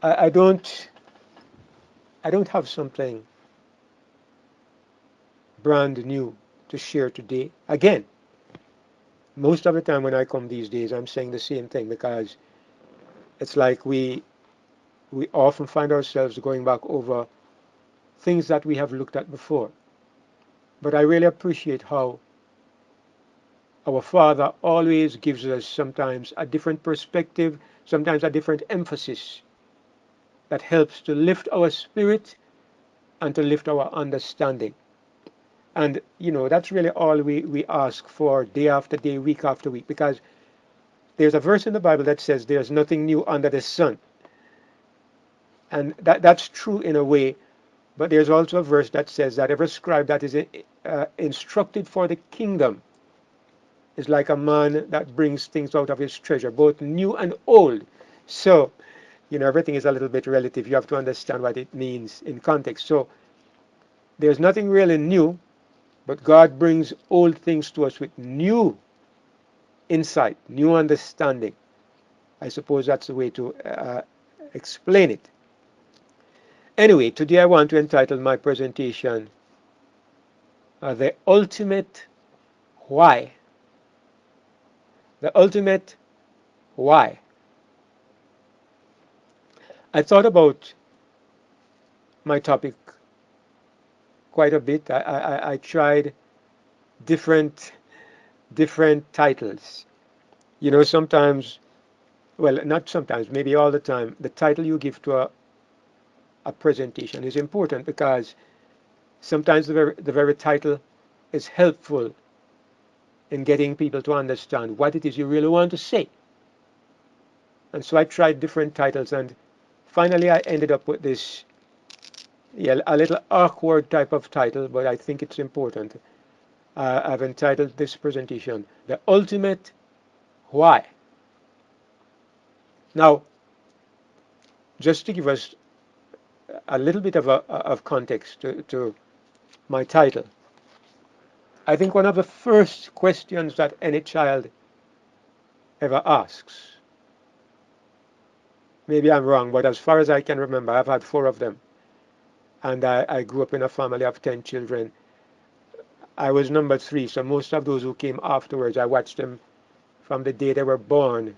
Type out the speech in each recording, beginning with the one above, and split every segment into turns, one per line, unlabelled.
I don't have something brand new to share today. Again, most of the time when I come these days, I'm saying the same thing because it's like we often find ourselves going back over things that we have looked at before. But I really appreciate how our Father always gives us sometimes a different perspective, sometimes a different emphasis that helps to lift our spirit and to lift our understanding. And, that's really all we ask for day after day, week after week, because there's a verse in the Bible that says there's nothing new under the sun. And that's true in a way, but there's also a verse that says that every scribe that is instructed for the kingdom is like a man that brings things out of his treasure, both new and old. So, everything is a little bit relative. You have to understand what it means in context. So, there's nothing really new, but God brings old things to us with new insight, new understanding. I suppose that's the way to explain it. Anyway, today I want to entitle my presentation The Ultimate Why. The Ultimate Why. I thought about my topic quite a bit. I tried different titles. Sometimes, well, not sometimes, maybe all the time, the title you give to a presentation is important because sometimes the very title is helpful in getting people to understand what it is you really want to say. And so I tried different titles, and finally I ended up with this, a little awkward type of title, but I think it's important. I've entitled this presentation, The Ultimate Why. Now, just to give us a little bit of context to my title, I think one of the first questions that any child ever asks, maybe I'm wrong, but as far as I can remember, I've had 4 of them, and I grew up in a family of 10 children. I was number 3, so most of those who came afterwards, I watched them from the day they were born.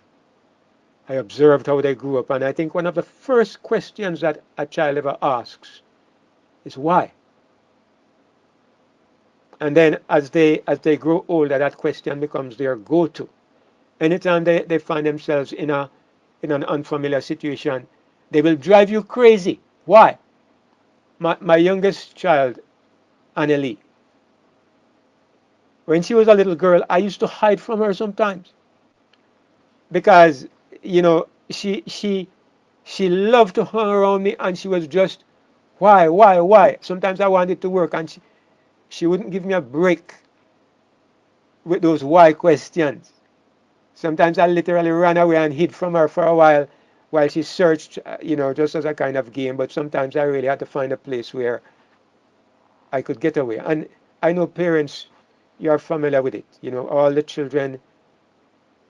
I observed how they grew up, and I think one of the first questions that a child ever asks is why. And then as they grow older, that question becomes their go-to. Anytime they find themselves in an unfamiliar situation, they will drive you crazy. Why? My youngest child, Annelie, when she was a little girl, I used to hide from her sometimes because she loved to hang around me, and she was just why. Sometimes I wanted to work, and she wouldn't give me a break with those why questions. Sometimes I literally ran away and hid from her for a while she searched, just as a kind of game. But sometimes I really had to find a place where I could get away. And I know parents, you're familiar with it. All the children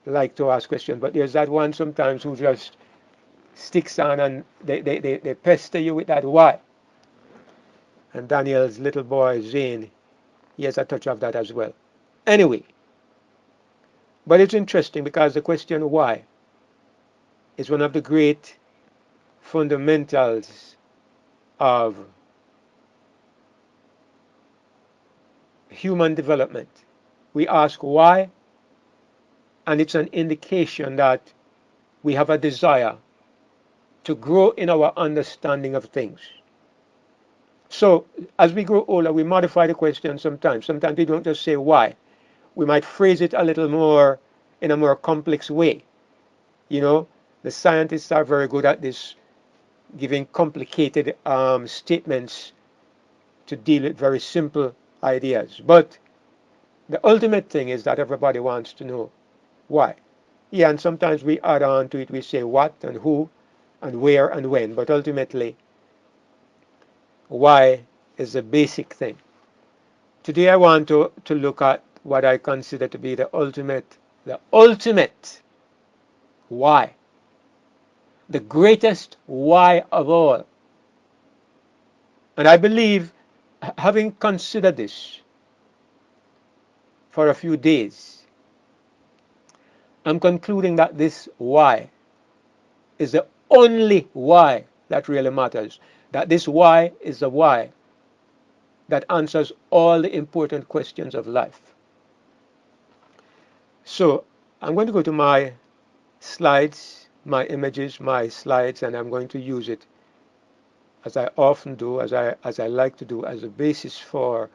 like to ask questions, but there's that one sometimes who just sticks on, and they pester you with that why. And Daniel's little boy, Zane, he has a touch of that as well. Anyway, but it's interesting because the question why is one of the great fundamentals of human development. We ask why, and it's an indication that we have a desire to grow in our understanding of things. So as we grow older, we modify the question sometimes. Sometimes we don't just say why. We might phrase it a little more in a more complex way. The scientists are very good at this, giving complicated statements to deal with very simple ideas. But the ultimate thing is that everybody wants to know why. Yeah, and sometimes we add on to it, we say what and who and where and when, but ultimately, why is the basic thing. Today I want to look at what I consider to be the ultimate why. the greatest why of all. And I believe, having considered this for a few days, I'm concluding that this why is the only why that really matters. That this why is the why that answers all the important questions of life. So I'm going to go to my slides, my images, my slides, and I'm going to use it, as I often do, as I like to do, as a basis for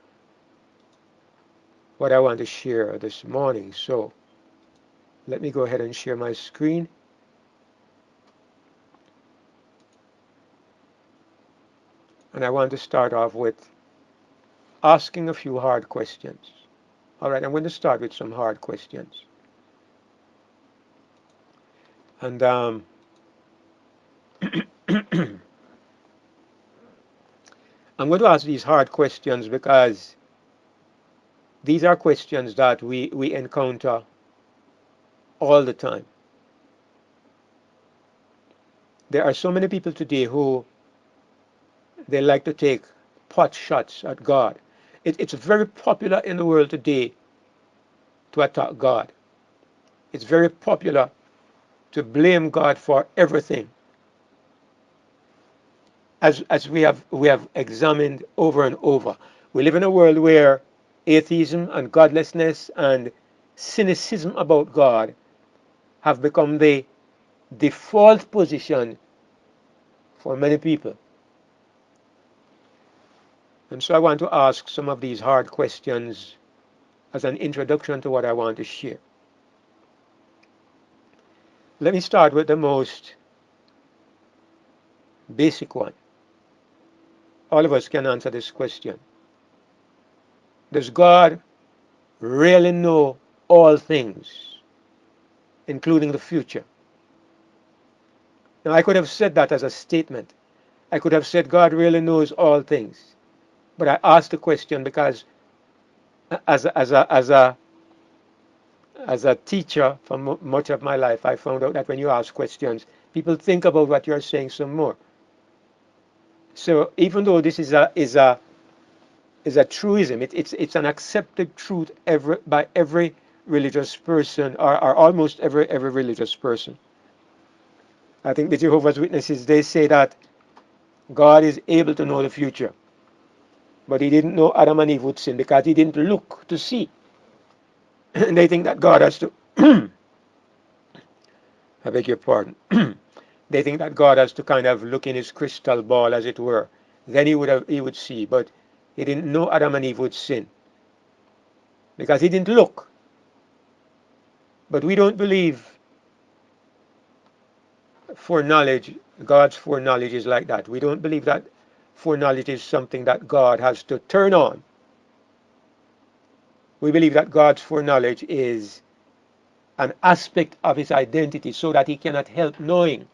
what I want to share this morning. So let me go ahead and share my screen. And I want to start off with asking a few hard questions. All right, I'm going to start with some hard questions. And I'm going to ask these hard questions because these are questions that we encounter all the time. There are so many people today who they like to take pot shots at God. It's very popular in the world today to attack God. It's very popular to blame God for everything. As we have examined over and over. We live in a world where atheism and godlessness and cynicism about God have become the default position for many people. And so I want to ask some of these hard questions as an introduction to what I want to share. Let me start with the most basic one. All of us can answer this question. Does God really know all things, including the future? Now, I could have said that as a statement. I could have said God really knows all things. But I asked the question because as a teacher for much of my life, I found out that when you ask questions, people think about what you're saying some more. So even though this is a truism, it's an accepted truth by every religious person, or almost every religious person. I think the Jehovah's Witnesses, they say that God is able to know the future, but he didn't know Adam and Eve would sin because he didn't look to see. And they think that God has to I beg your pardon. They think that God has to kind of look in his crystal ball, as it were. Then he would see, but he didn't know Adam and Eve would sin because he didn't look. But we don't believe foreknowledge. God's foreknowledge is like that. We don't believe that foreknowledge is something that God has to turn on. We believe that God's foreknowledge is an aspect of his identity, so that he cannot help knowing.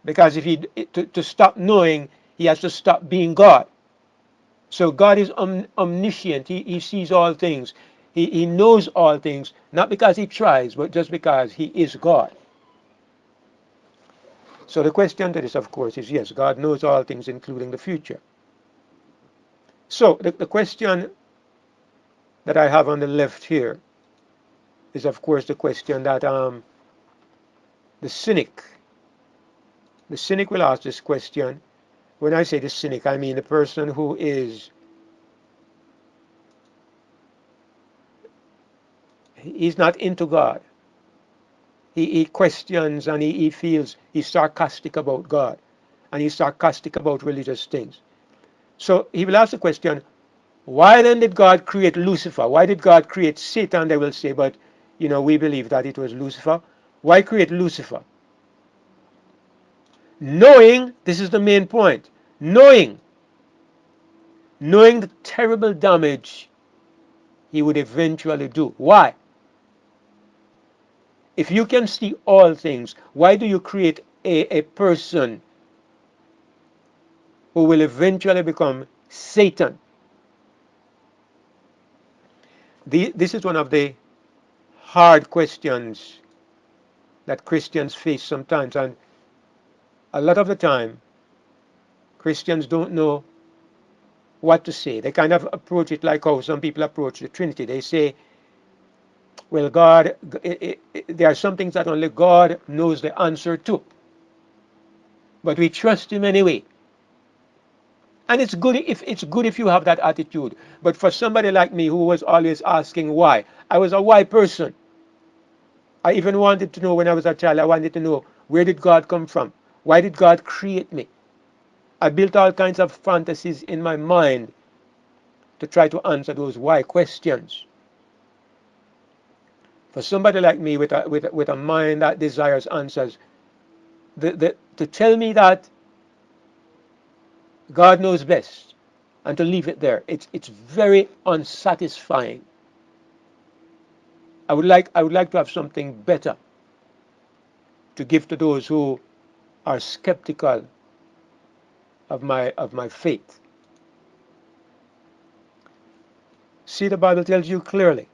Because if to stop knowing, he has to stop being God. So God is omniscient. He sees all things. He knows all things, not because he tries, but just because he is God. So the question to this, of course, is yes, God knows all things, including the future. So the question that I have on the left here is, of course, the question that the cynic will ask this question. When I say the cynic, I mean the person who is, he's not into God. He questions, and he feels he's sarcastic about God, and he's sarcastic about religious things. So he will ask the question, why then did God create Lucifer? Why did God create Satan? They will say, but we believe that it was Lucifer. Why create Lucifer? Knowing, this is the main point, knowing the terrible damage he would eventually do. Why? If you can see all things, why do you create a person who will eventually become Satan? This is one of the hard questions that Christians face sometimes. And a lot of the time, Christians don't know what to say. They kind of approach it like how some people approach the Trinity. They say, well, God, there are some things that only God knows the answer to, but we trust Him anyway. And it's good if you have that attitude. But for somebody like me who was always asking why, I was a why person. I even wanted to know when I was a child, I wanted to know, where did God come from? Why did God create me? I built all kinds of fantasies in my mind to try to answer those why questions. For somebody like me with a mind that desires answers, to tell me that God knows best and to leave it there, it's very unsatisfying. I would like to have something better to give to those who are skeptical of my faith. See, the Bible tells you clearly.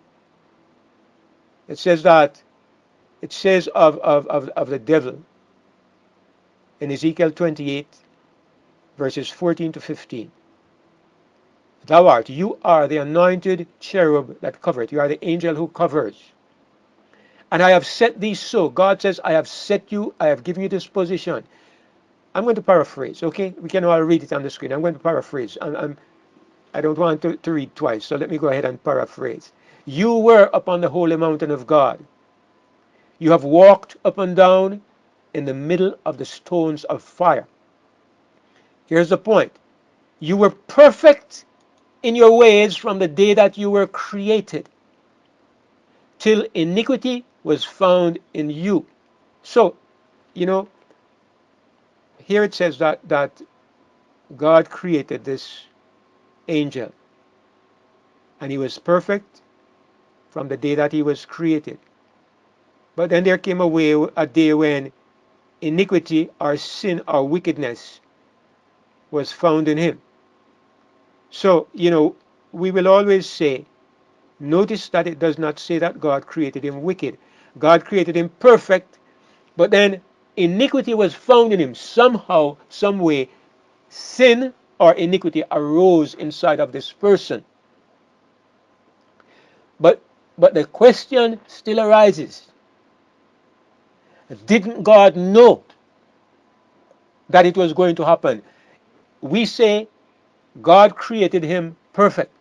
It says of the devil in Ezekiel 28, verses 14 to 15. You are the anointed cherub that covereth. You are the angel who covers. And I have set thee so. God says, I have set you, I have given you this position. I'm going to paraphrase, okay? We can all read it on the screen. I'm going to paraphrase. I don't want to read twice, so let me go ahead and paraphrase. You were upon the holy mountain of God. You have walked up and down in the middle of the stones of fire. Here's the point. You were perfect in your ways from the day that you were created, till iniquity was found in you. So, here it says that God created this angel, and he was perfect from the day that he was created. But then there came a day when iniquity or sin or wickedness was found in him. So, we will always say, notice that it does not say that God created him wicked. God created him perfect, but then iniquity was found in him. Somehow, some way, sin or iniquity arose inside of this person. But the question still arises. Didn't God know that it was going to happen? We say God created him perfect.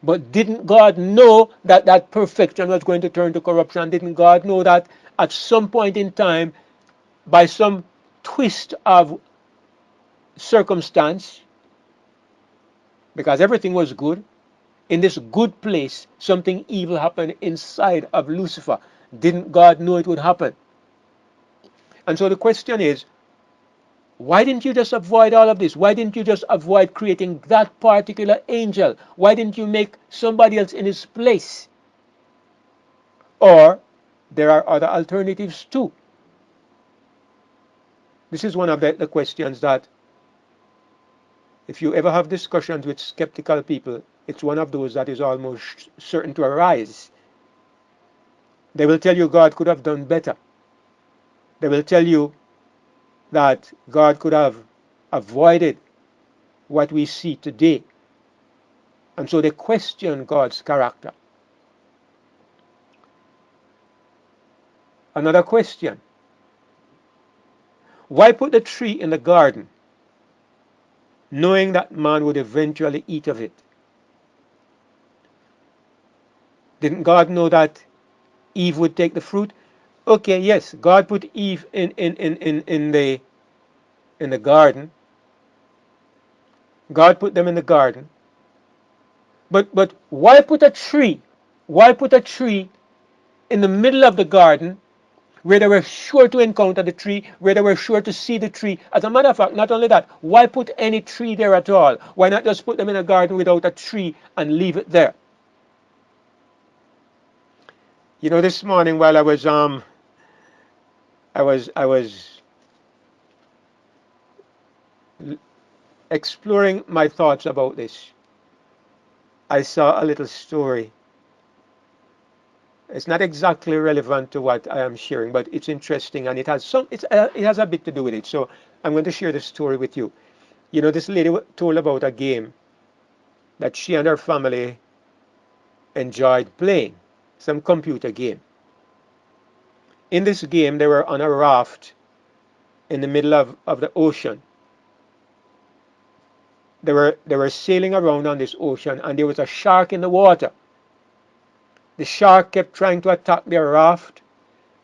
But didn't God know that that perfection was going to turn to corruption? Didn't God know that at some point in time, by some twist of circumstance, because everything was good, in this good place, something evil happened inside of Lucifer? Didn't God know it would happen? And so the question is, why didn't you just avoid all of this? Why didn't you just avoid creating that particular angel? Why didn't you make somebody else in his place? Or there are other alternatives too. This is one of the questions that, if you ever have discussions with skeptical people, it's one of those that is almost certain to arise. They will tell you God could have done better. They will tell you that God could have avoided what we see today. And so they question God's character. Another question. Why put the tree in the garden, knowing that man would eventually eat of it? Didn't God know that Eve would take the fruit? Okay, yes, God put Eve in the garden. God put them in the garden. But why put a tree? Why put a tree in the middle of the garden where they were sure to encounter the tree, where they were sure to see the tree? As a matter of fact, not only that, why put any tree there at all? Why not just put them in a garden without a tree and leave it there? This morning while I was exploring my thoughts about this, I saw a little story It's not exactly relevant to what I am sharing, but it's interesting, and it has a bit to do with it. So I'm going to share this story with you. You know, this lady told about a game that she and her family enjoyed playing, some computer game. In this game, they were on a raft in the middle of the ocean. They were sailing around on this ocean, and there was a shark in the water. The shark kept trying to attack their raft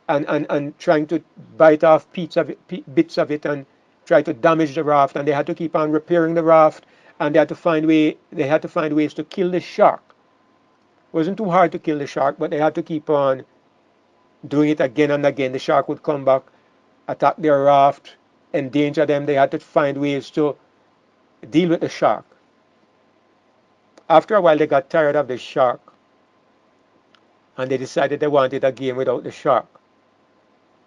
and trying to bite off bits of it and try to damage the raft, and they had to keep on repairing the raft, and they had to find ways to kill the shark. It wasn't too hard to kill the shark, but they had to keep on doing it again and again. The shark would come back, attack their raft, endanger them. They had to find ways to deal with the shark. After a while, they got tired of the shark, and they decided they wanted a game without the shark.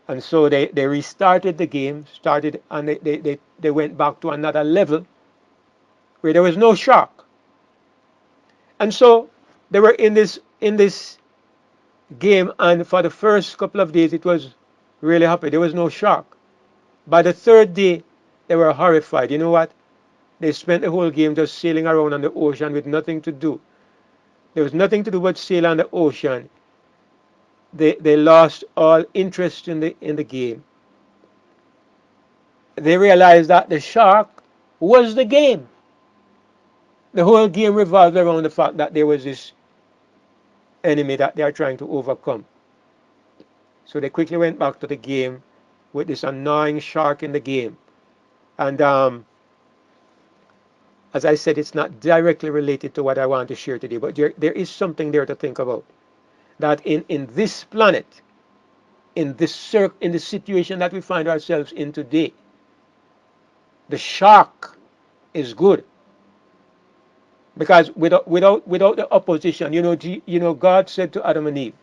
And so they restarted the game, and they went back to another level where there was no shark. And so they were in this game, and for the first couple of days it was really happy. There was no shark. By the third day, they were horrified. You know what? They spent the whole game just sailing around on the ocean with nothing to do. There was nothing to do but sail on the ocean. They lost all interest in the game. They realized that the shark was the game. The whole game revolved around the fact that there was this enemy that they are trying to overcome. So they quickly went back to the game with this annoying shark in the game. And as I said, it's not directly related to what I want to share today, but there is something there to think about. That in this planet, in the situation that we find ourselves in today, the shark is good. Because without the opposition, God said to Adam and Eve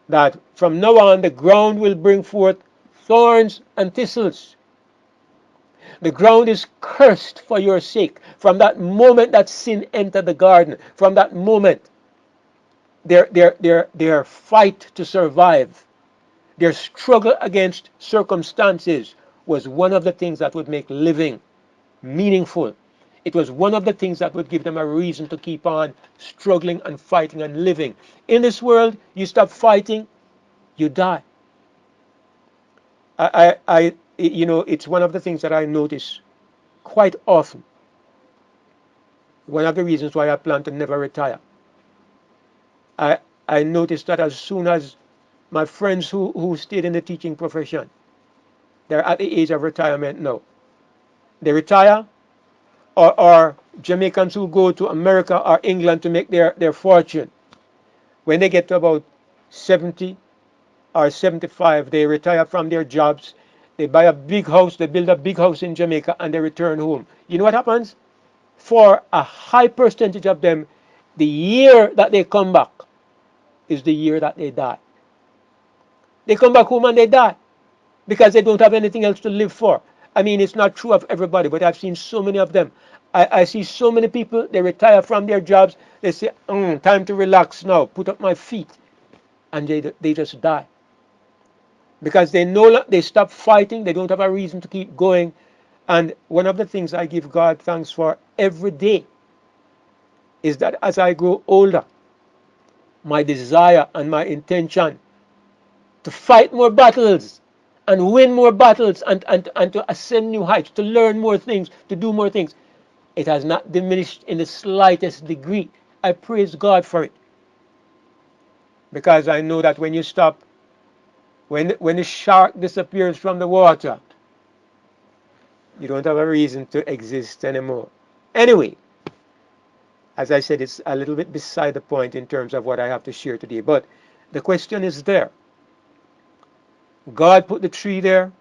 that from now on the ground will bring forth thorns and thistles. The ground is cursed for your sake. From that moment that sin entered the garden, from that moment, their fight to survive, their struggle against circumstances was one of the things that would make living meaningful. It was one of the things that would give them a reason to keep on struggling and fighting and living. In this world, you stop fighting, you die. It's one of the things that I notice quite often. One of the reasons why I plan to never retire. I noticed that as soon as my friends who stayed in the teaching profession, they're at the age of retirement now. They retire, or Jamaicans who go to America or England to make their fortune. When they get to about 70 or 75, they retire from their jobs. They buy a big house, they build a big house in Jamaica, and they return home. You know what happens? For a high percentage of them, the year that they come back is the year that they die. They come back home and they die because they don't have anything else to live for. I mean, it's not true of everybody, but I've seen so many of them. I see so many people, they retire from their jobs. They say, time to relax now, put up my feet. And they just die. Because they stop fighting, they don't have a reason to keep going. And one of the things I give God thanks for every day is that as I grow older, my desire and my intention to fight more battles and win more battles and to ascend new heights, to learn more things, to do more things, it has not diminished in the slightest degree. I praise God for it. Because I know that when you stop, when the shark disappears from the water, you don't have a reason to exist anymore. Anyway, as I said, it's a little bit beside the point in terms of what I have to share today. But the question is there. God put the tree there.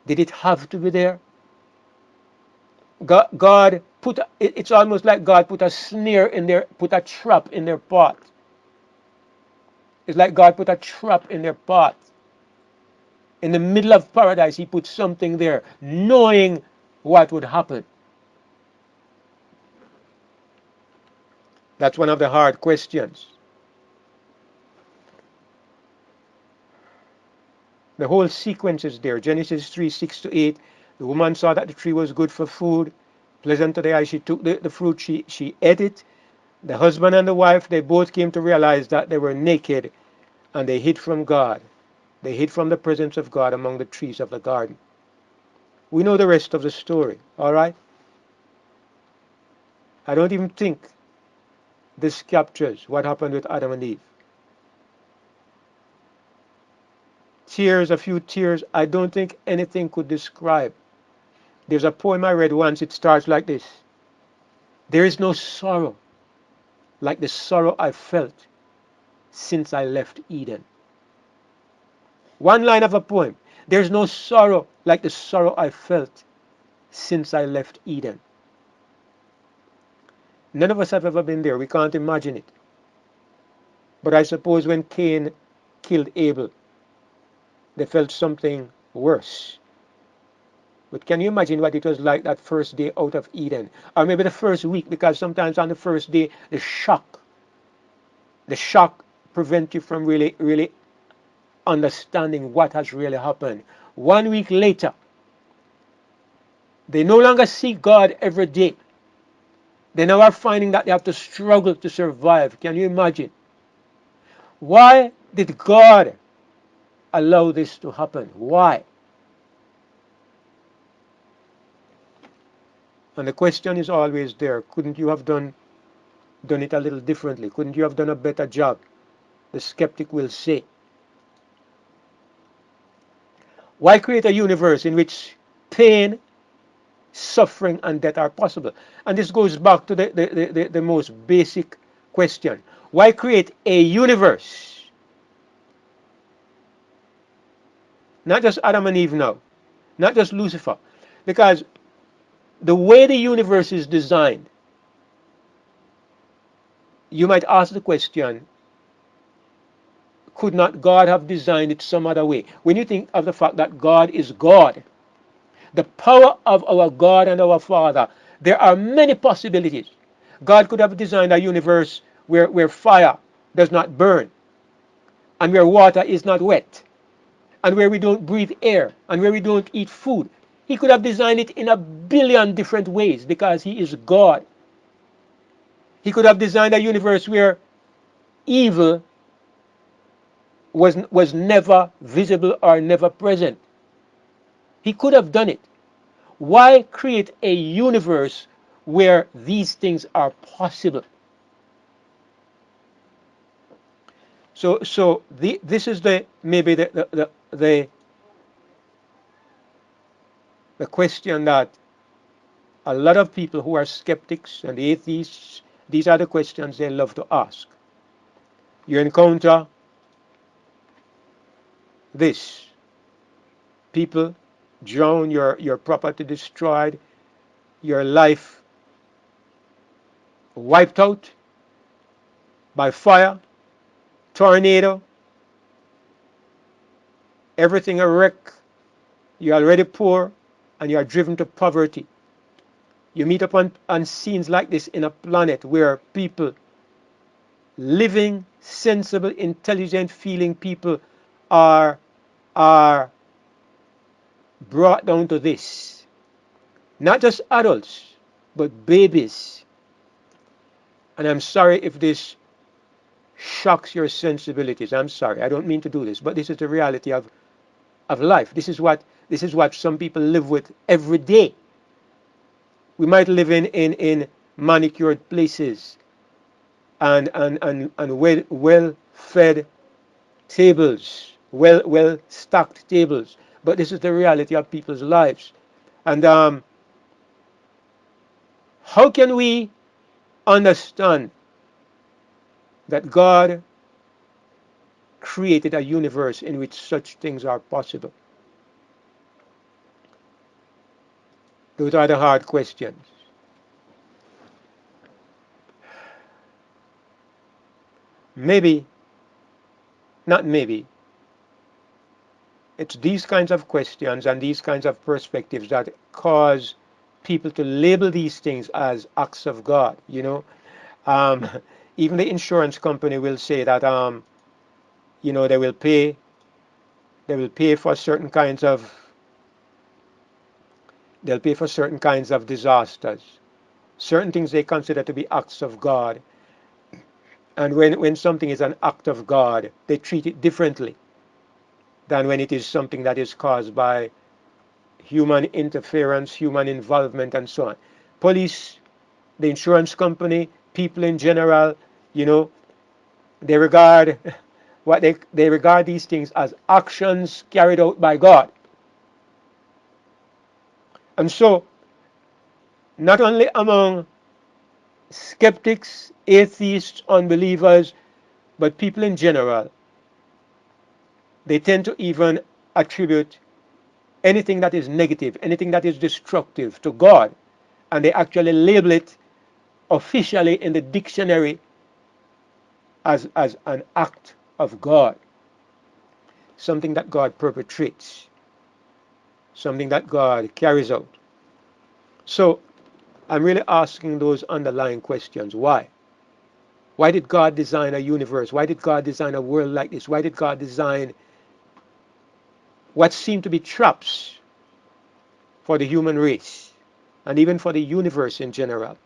Did it have to be there? God put, it's almost like God put a snare in their, put a trap in their path. It's like God put a trap in their path. In the middle of paradise, he put something there, knowing what would happen. That's one of the hard questions. The whole sequence is there. Genesis 3, 6 to 8. The woman saw that the tree was good for food, pleasant to the eye. She took the fruit, she ate it. The husband and the wife, they both came to realize that they were naked, and they hid from God. They hid from the presence of God among the trees of the garden. We know the rest of the story, all right? I don't even think this captures what happened with Adam and Eve. Tears, a few tears, I don't think anything could describe. There's a poem I read once, it starts like this. There is no sorrow like the sorrow I felt since I left Eden. One line of a poem. There's no sorrow like the sorrow I felt since I left Eden. None of us have ever been there. We can't imagine it. But I suppose when Cain killed Abel, they felt something worse. But can you imagine what it was like that first day out of Eden? Or maybe the first week, because sometimes on the first day, the shock prevents you from really understanding what has really happened. 1 week later, they no longer see God every day. They now are finding that they have to struggle to survive. Can you imagine? Why did God allow this to happen? Why? And the question is always there. Couldn't you have done it a little differently? Couldn't you have done a better job? The skeptic will say. Why create a universe in which pain, suffering, and death are possible? And this goes back to the most basic question. Why create a universe? Not just Adam and Eve now. Not just Lucifer. Because the way the universe is designed, you might ask the question, could not God have designed it some other way? When you think of the fact that God is God, the power of our God and our Father, there are many possibilities. God could have designed a universe where fire does not burn, and where water is not wet, and where we don't breathe air, and where we don't eat food. He could have designed it in a billion different ways because he is God. He could have designed a universe where evil was never visible or never present. He could have done it. Why create a universe where these things are possible? So this is maybe the question that a lot of people who are skeptics and atheists, these are the questions they love to ask. You encounter this. People drown, your property destroyed, your life wiped out by fire, tornado, everything a wreck. You're already poor and you are driven to poverty. You meet up on scenes like this in a planet where people, living, sensible, intelligent, feeling people are brought down to this. Not just adults, but babies. And I'm sorry if this shocks your sensibilities. I'm sorry. I don't mean to do this, but this is the reality of life. This is what some people live with every day. We might live in manicured places and well fed tables, well stocked tables, but this is the reality of people's lives. And how can we understand that God created a universe in which such things are possible? Those are the hard questions. Maybe, not maybe, it's these kinds of questions and these kinds of perspectives that cause people to label these things as acts of God, you know. Even the insurance company will say that, they will pay They will pay for certain kinds of disasters, certain things they consider to be acts of God. And when something is an act of God, they treat it differently than when it is something that is caused by human interference, human involvement, and so on. Police, the insurance company, people in general, you know, they regard they regard these things as actions carried out by God. And so, not only among skeptics, atheists, unbelievers, but people in general, they tend to even attribute anything that is negative, anything that is destructive to God, and they actually label it officially in the dictionary as an act of God, something that God perpetrates, something that God carries out. So I'm really asking those underlying questions. Why? Why did God design a universe? Why did God design a world like this? Why did God design what seem to be traps for the human race and even for the universe in general?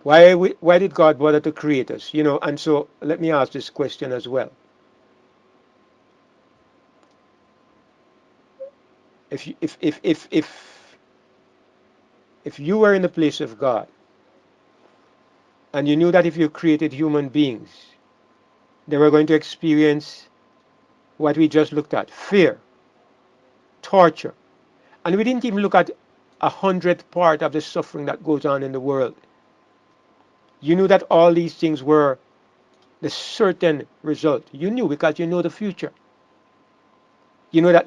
Why did God bother to create us? You know, and so let me ask this question as well. If you were in the place of God and you knew that if you created human beings, they were going to experience what we just looked at: fear, torture, and we didn't even look at 100th part of the suffering that goes on in the world. You knew that all these things were the certain result. You knew because you know the future. You know that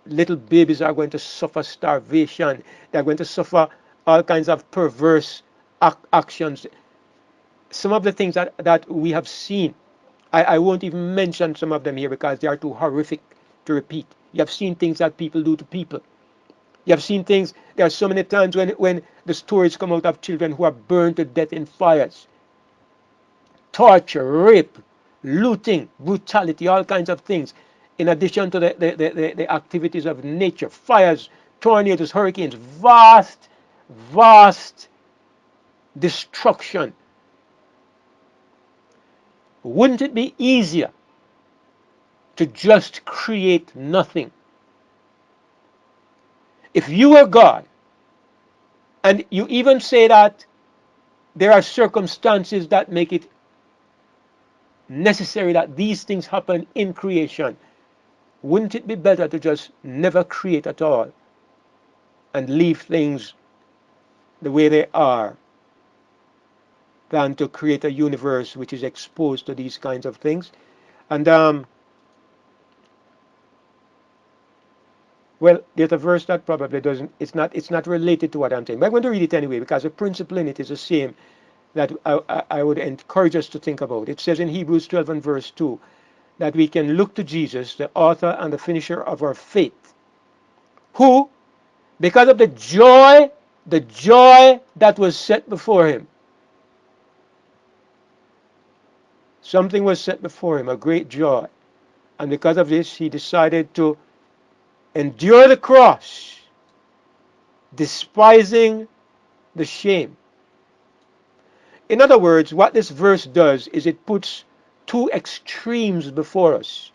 little babies are going to suffer starvation. They're going to suffer all kinds of perverse actions. Some of the things that we have seen, I won't even mention some of them here because they are too horrific to repeat. You have seen things that people do to people. You have seen things, there are so many times when the stories come out of children who are burned to death in fires. Torture, rape, looting, brutality, all kinds of things. In addition to the activities of nature, fires, tornadoes, hurricanes, vast destruction. Wouldn't it be easier to just create nothing? If you were God, and you even say that there are circumstances that make it necessary that these things happen in creation, wouldn't it be better to just never create at all and leave things the way they are than to create a universe which is exposed to these kinds of things? And well, there's a verse that probably doesn't, it's not related to what I'm saying, but I'm going to read it anyway because the principle in it is the same that I would encourage us to think about. It says in Hebrews 12 and verse 2 that we can look to Jesus, the author and the finisher of our faith, who, because of the joy that was set before him, something was set before him, a great joy, and because of this he decided to endure the cross, despising the shame. In other words, what this verse does is it puts two extremes before us.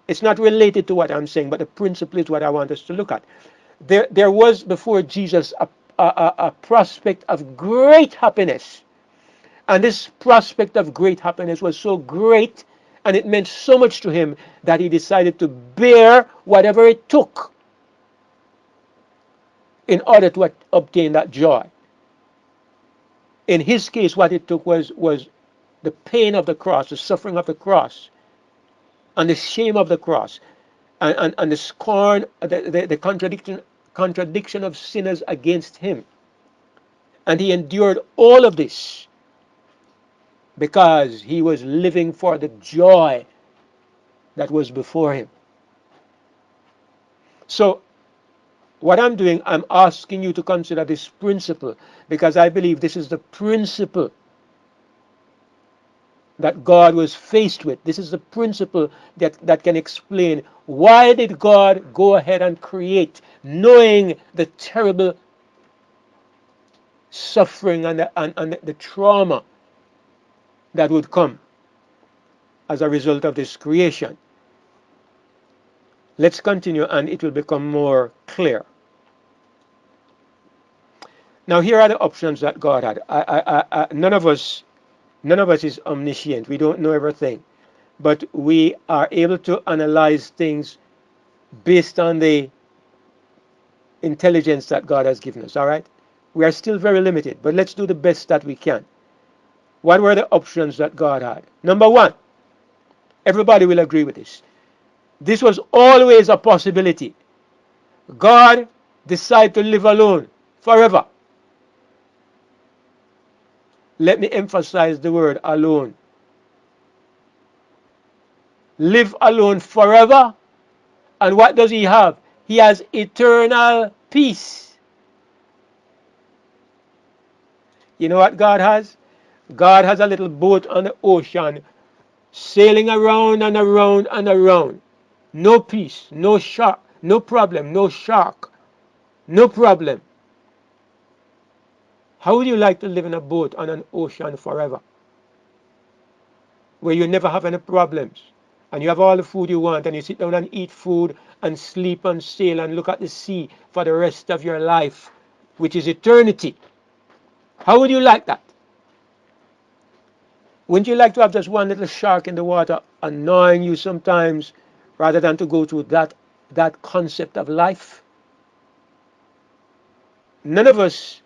It's not related to what I'm saying, but the principle is what I want us to look at. There was before Jesus a prospect of great happiness. And this prospect of great happiness was so great and it meant so much to him that he decided to bear whatever it took in order to obtain that joy. In his case, what it took was the pain of the cross, the suffering of the cross, and the shame of the cross, and the scorn, the contradiction of sinners against him. And he endured all of this because he was living for the joy that was before him. So what I'm doing, I'm asking you to consider this principle because I believe this is the principle that God was faced with. This is the principle that can explain why did God go ahead and create, knowing the terrible suffering and the trauma that would come as a result of this creation. Let's continue and it will become more clear. Now here are the options that God had. None of us is omniscient. We don't know everything. But we are able to analyze things based on the intelligence that God has given us, all right? We are still very limited, but let's do the best that we can. What were the options that God had? Number one, everybody will agree with this. This was always a possibility. God decided to live alone forever. Let me emphasize the word alone. Live alone forever. And what does he have? He has eternal peace. You know what God has? God has a little boat on the ocean sailing around and around and around. No peace, no shark, no problem, no shark, no problem. How would you like to live in a boat on an ocean forever? Where you never have any problems. And you have all the food you want and you sit down and eat food and sleep and sail and look at the sea for the rest of your life, which is eternity. How would you like that? Wouldn't you like to have just one little shark in the water annoying you sometimes rather than to go through that concept of life? None of us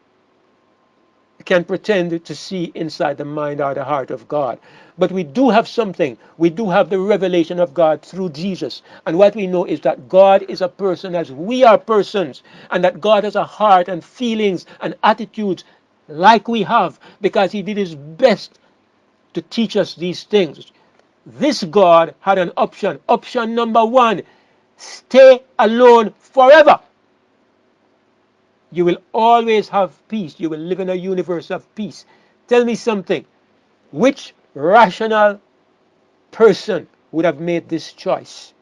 can pretend to see inside the mind or the heart of God. But we do have something. We do have the revelation of God through Jesus. And what we know is that God is a person as we are persons. And that God has a heart and feelings and attitudes like we have, because he did his best to teach us these things. This God had an option. Option number one, stay alone forever. You will always have peace. You will live in a universe of peace. Tell me something. Which rational person would have made this choice?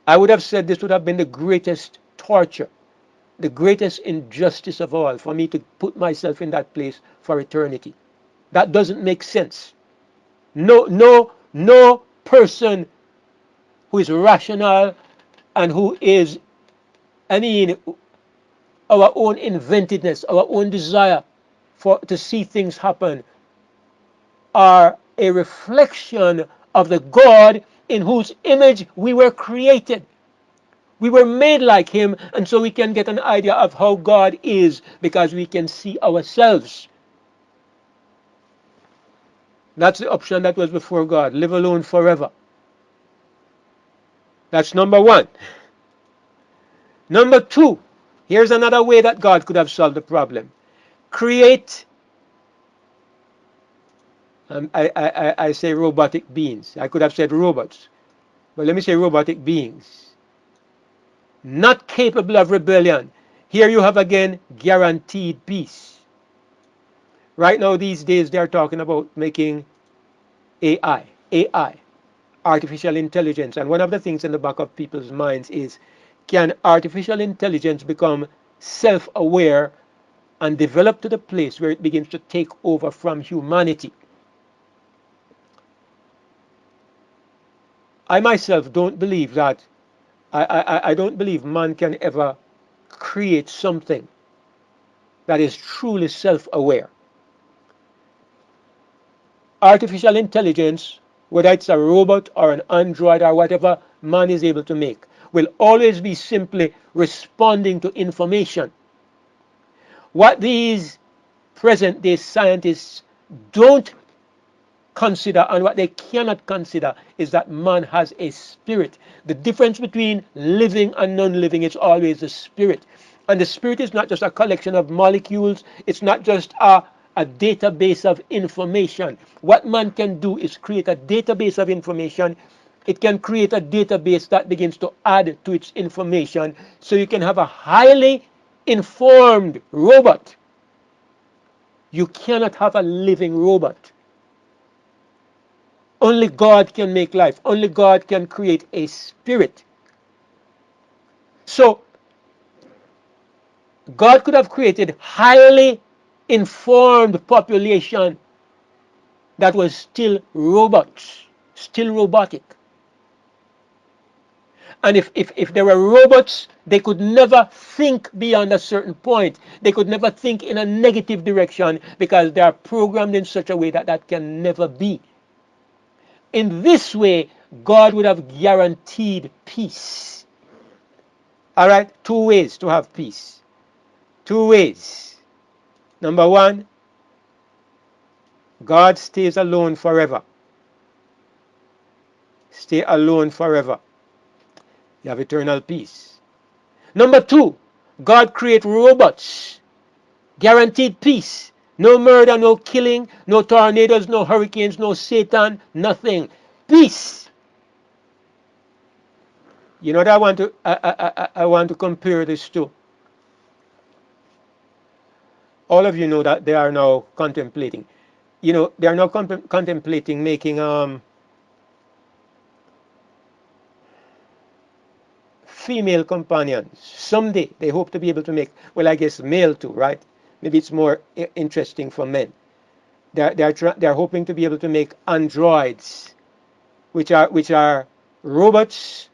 I would have said this would have been the greatest torture, the greatest injustice of all, for me to put myself in that place for eternity. That doesn't make sense. No person who is rational and who is, our own inventiveness, our own desire to see things happen are a reflection of the God in whose image we were created. We were made like him, and so we can get an idea of how God is because we can see ourselves. That's the option that was before God. Live alone forever. That's number one. Number two, here's another way that God could have solved the problem. Create, I say robotic beings. I could have said robots, but let me say robotic beings. Not capable of rebellion. Here you have again guaranteed peace. Right now these days they are talking about making AI, artificial intelligence. And one of the things in the back of people's minds is, can artificial intelligence become self-aware and develop to the place where it begins to take over from humanity? I myself don't believe that. I don't believe man can ever create something that is truly self-aware. Artificial intelligence, whether it's a robot or an android or whatever man is able to make, will always be simply responding to information. What these present-day scientists don't consider, and what they cannot consider, is that man has a spirit. The difference between living and non-living is always the spirit. And the spirit is not just a collection of molecules. It's not just a database of information. What man can do is create a database of information. It can create a database that begins to add to its information, so you can have a highly informed robot. You cannot have a living robot. Only God can make life. Only God can create a spirit. So, God could have created highly informed population that was still robots, still robotic. And if there were robots, they could never think beyond a certain point. They could never think in a negative direction because they are programmed in such a way that that can never be. In this way, God would have guaranteed peace. All right, two ways to have peace. Two ways. Number one, God stays alone forever. Stay alone forever. You have eternal peace. Number two, God create robots. Guaranteed peace. No murder, no killing, no tornadoes, no hurricanes, no Satan, nothing. Peace. You know what I want to compare this to? All of you know that they are now contemplating. You know, they are now contemplating making female companions. Someday they hope to be able to make, well, I guess male too, right? Maybe it's more interesting for men. They're hoping to be able to make androids, which are robots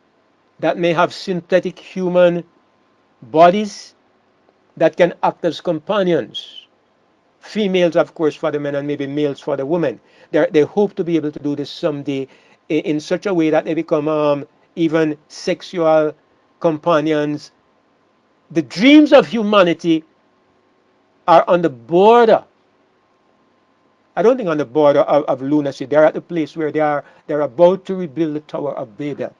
that may have synthetic human bodies that can act as companions. Females, of course, for the men, and maybe males for the women. They hope to be able to do this someday in such a way that they become even sexual companions. The dreams of humanity are on the border. I don't think on the border of lunacy. They're at the place where they're about to rebuild the Tower of Babel.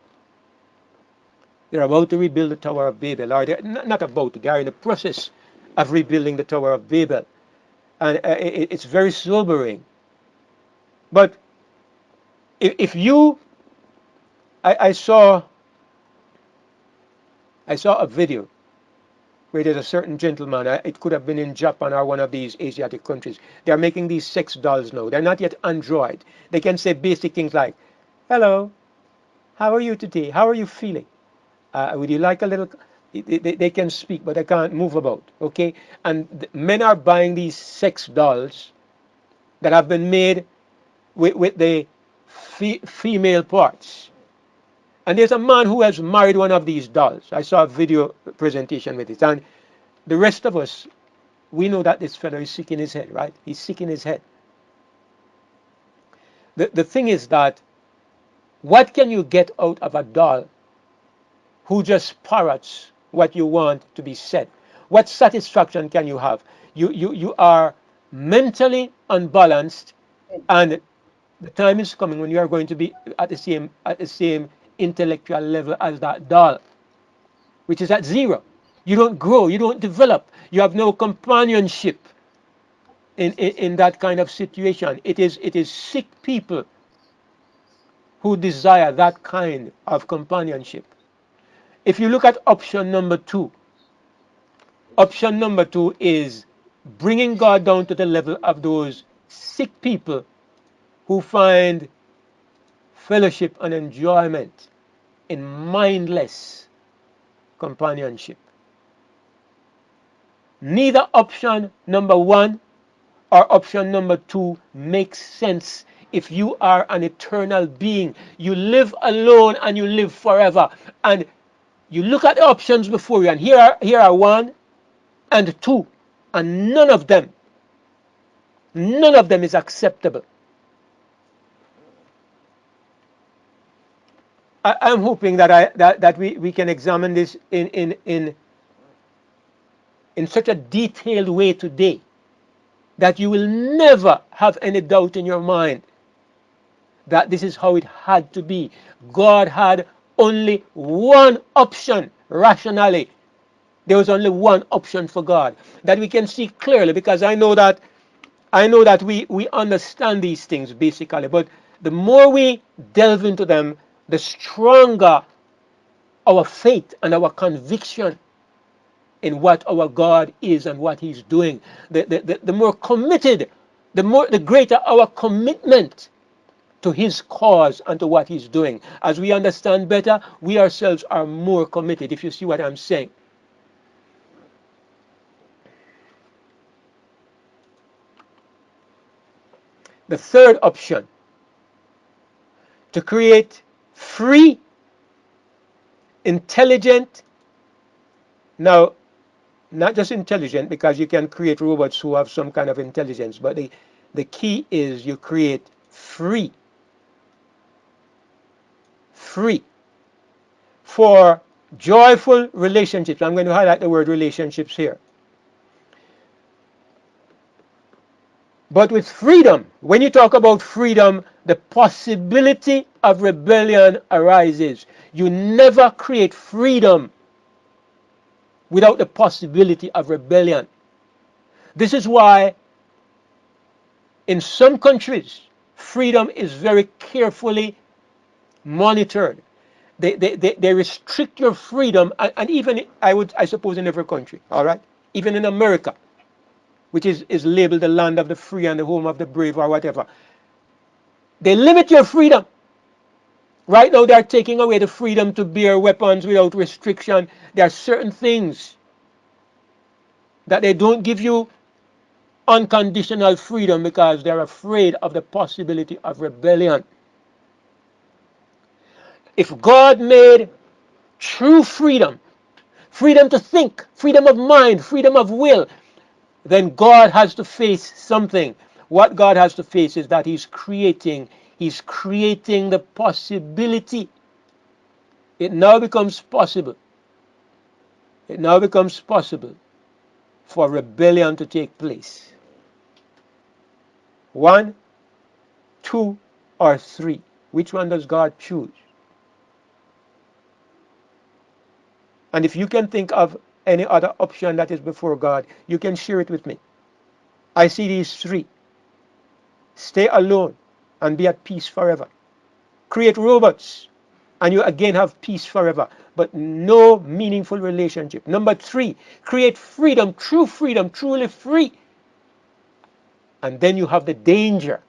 They're about to rebuild the Tower of Babel, or they're not about to. They are in the process of rebuilding the Tower of Babel, and it's very sobering. But if you, I saw a video where there's a certain gentleman. It could have been in Japan or one of these Asiatic countries. They're making these sex dolls now. They're not yet android. They can say basic things like, "Hello, how are you today? How are you feeling? Would you like a little?" They can speak, but they can't move about. Okay, and men are buying these sex dolls that have been made with the female parts. And there's a man who has married one of these dolls. I saw a video presentation with it. And the rest of us, we know that this fellow is sick in his head, right? He's sick in his head. The thing is that, what can you get out of a doll who just parrots what you want to be said? What satisfaction can you have? You are mentally unbalanced, and the time is coming when you are going to be at the same intellectual level as that doll, which is at zero. You don't grow, you don't develop, you have no companionship in that kind of situation. It is sick people who desire that kind of companionship. If you look at option number two is bringing God down to the level of those sick people who find fellowship and enjoyment in mindless companionship. Neither option number one or option number two makes sense if you are an eternal being. You live alone and you live forever. And you look at the options before you, and here are one and two, and none of them is acceptable. I'm hoping that we can examine this in such a detailed way today that you will never have any doubt in your mind that this is how it had to be. God had only one option rationally. There was only one option for God that we can see clearly, because I know that we understand these things basically, but the more we delve into them, the stronger our faith and our conviction in what our God is and what He's doing. The more committed, the greater our commitment to His cause and to what He's doing. As we understand better, we ourselves are more committed, if you see what I'm saying. The third option, to create free, intelligent, now, not just intelligent, because you can create robots who have some kind of intelligence, but the key is you create free for joyful relationships. I'm going to highlight the word relationships here. But with freedom, when you talk about freedom, the possibility of rebellion arises. You never create freedom without the possibility of rebellion. This is why in some countries, freedom is very carefully monitored. They restrict your freedom, and even, I suppose, in every country, all right? Even in America, which is labeled the land of the free and the home of the brave or whatever. They limit your freedom. Right now they are taking away the freedom to bear weapons without restriction. There are certain things that they don't give you unconditional freedom because they're afraid of the possibility of rebellion. If God made true freedom, freedom to think, freedom of mind, freedom of will, then God has to face something. What God has to face is that He's creating the possibility. It now becomes possible. It now becomes possible for rebellion to take place. 1, 2, or 3. Which one does God choose? And if you can think of any other option that is before God, you can share it with me. I see these 3. Stay alone and be at peace forever. Create robots and you again have peace forever, but no meaningful relationship. Number 3, create freedom, truly free. And then you have the danger.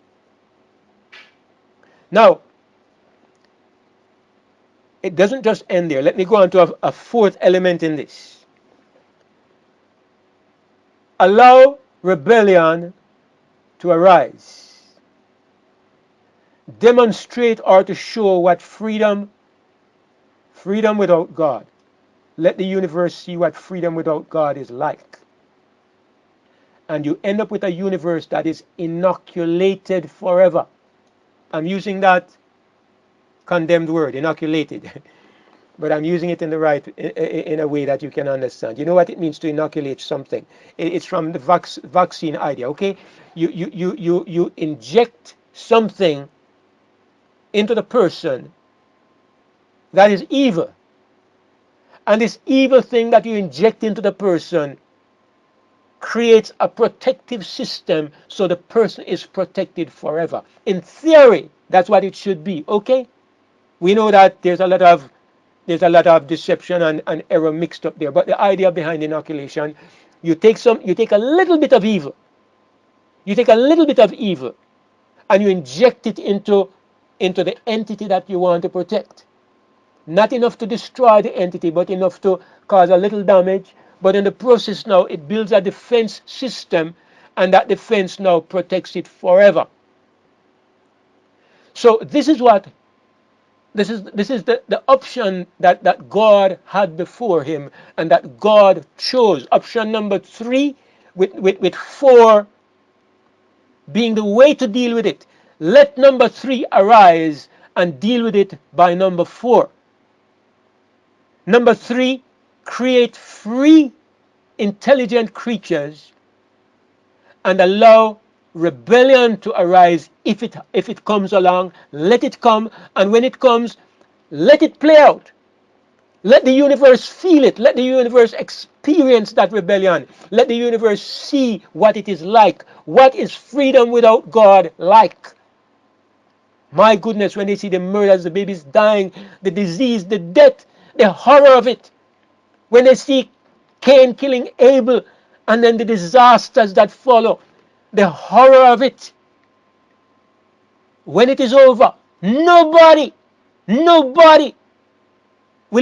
Now, it doesn't just end there. Let me go on to a fourth element in this. Allow rebellion to arise. Demonstrate or to show what freedom without God. Let the universe see what freedom without God is like. And you end up with a universe that is inoculated forever. I'm using that condemned word, inoculated. But I'm using it in a way that you can understand. You know what it means to inoculate something? It's from the vaccine idea, okay? You inject something into the person that is evil. And this evil thing that you inject into the person creates a protective system so the person is protected forever. In theory, that's what it should be, okay? We know that there's a lot of deception and error mixed up there, but the idea behind inoculation, you take a little bit of evil. You take a little bit of evil and you inject it into the entity that you want to protect. Not enough to destroy the entity, but enough to cause a little damage. But in the process now, it builds a defense system, and that defense now protects it forever. So this is the option that God had before Him, and that God chose. Option number 3, with 4 being the way to deal with it. Let number 3 arise and deal with it by number 4. Number 3, create free, intelligent creatures and allow rebellion to arise if it comes along. Let it come, and when it comes, let it play out. Let the universe feel it. Let the universe experience that rebellion. Let the universe see what it is like. What is freedom without God like? My goodness, when they see the murders, the babies dying, the disease, the death, the horror of it. When they see Cain killing Abel, and then the disasters that follow, the horror of it. When it is over, nobody will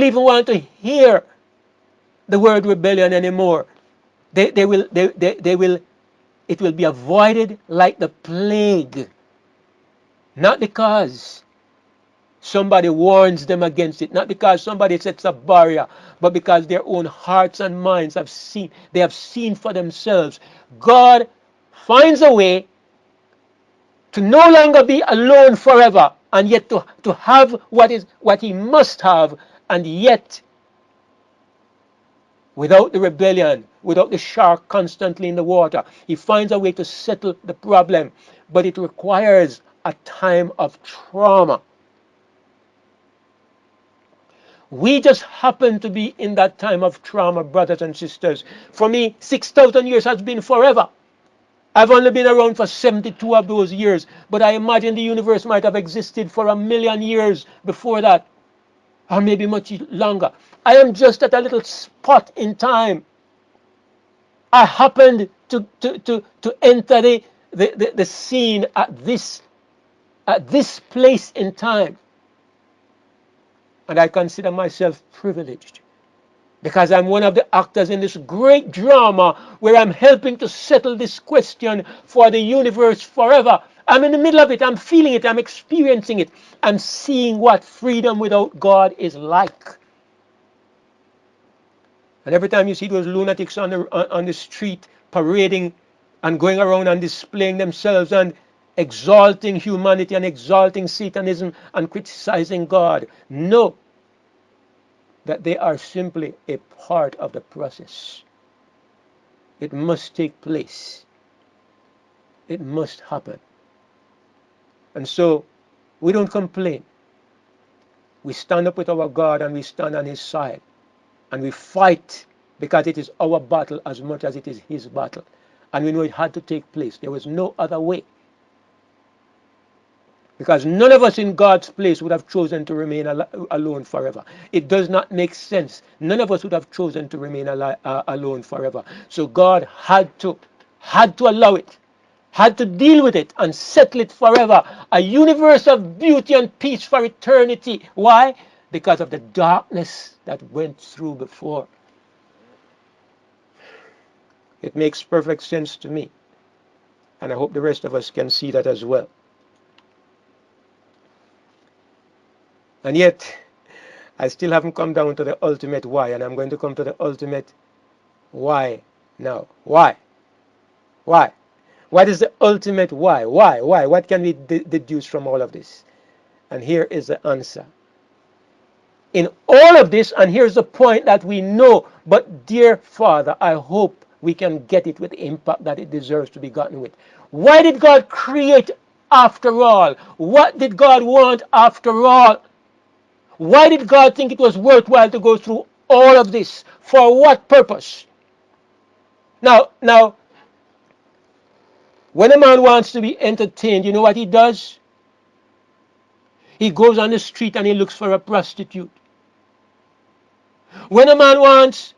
even want to hear the word rebellion anymore. It will be avoided like the plague. Not because somebody warns them against it, not because somebody sets a barrier, but because their own hearts and minds have seen for themselves. God finds a way to no longer be alone forever, and yet to have what he must have, and yet without the rebellion, without the shark constantly in the water. He finds a way to settle the problem, but it requires a time of trauma. We just happen to be in that time of trauma, brothers and sisters. For me, 6,000 years has been forever. I've only been around for 72 of those years, but I imagine the universe might have existed for 1,000,000 years before that, or maybe much longer. I am just at a little spot in time. I happened to enter the scene at this place in time. And I consider myself privileged, because I'm one of the actors in this great drama where I'm helping to settle this question for the universe forever. I'm in the middle of it. I'm feeling it. I'm experiencing it. I'm seeing what freedom without God is like. And every time you see those lunatics on the street parading and going around and displaying themselves and exalting humanity and exalting Satanism and criticizing God, know that they are simply a part of the process. It must take place. It must happen. And so we don't complain. We stand up with our God and we stand on his side. And we fight, because it is our battle as much as it is his battle. And we know it had to take place. There was no other way. Because none of us in God's place would have chosen to remain alone forever. It does not make sense. None of us would have chosen to remain alone forever. So God had to allow it, had to deal with it and settle it forever. A universe of beauty and peace for eternity. Why? Because of the darkness that went through before. It makes perfect sense to me. And I hope the rest of us can see that as well. And yet, I still haven't come down to the ultimate why, and I'm going to come to the ultimate why now. Why? Why? What is the ultimate why? Why? What can we deduce from all of this? And here is the answer. In all of this, and here's the point that we know, but dear Father, I hope we can get it with the impact that it deserves to be gotten with. Why did God create after all? What did God want after all? Why did God think it was worthwhile to go through all of this? For what purpose? Now, when a man wants to be entertained, you know what he does? He goes on the street and he looks for a prostitute. When a man wants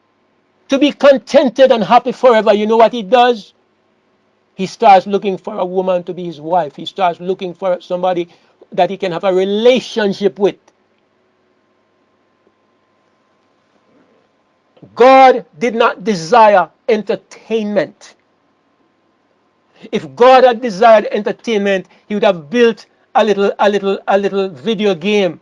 to be contented and happy forever, you know what he does? He starts looking for a woman to be his wife. He starts looking for somebody that he can have a relationship with. God did not desire entertainment. If God had desired entertainment, he would have built a little video game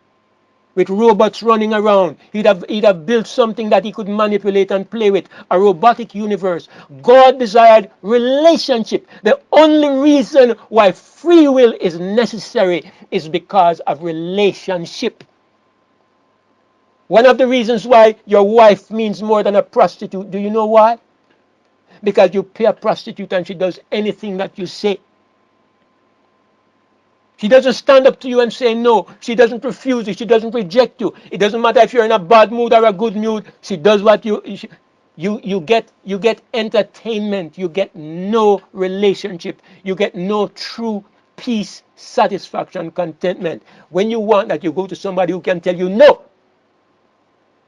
with robots running around. He'd have built something that he could manipulate and play with, a robotic universe. God desired relationship. The only reason why free will is necessary is because of relationship. One of the reasons why your wife means more than a prostitute, do you know why? Because you pay a prostitute and she does anything that you say. She doesn't stand up to you and say no. She doesn't refuse you. She doesn't reject you. It doesn't matter if you're in a bad mood or a good mood. She does what you get entertainment. You get no relationship. You get no true peace, satisfaction, contentment. When you want that, you go to somebody who can tell you no.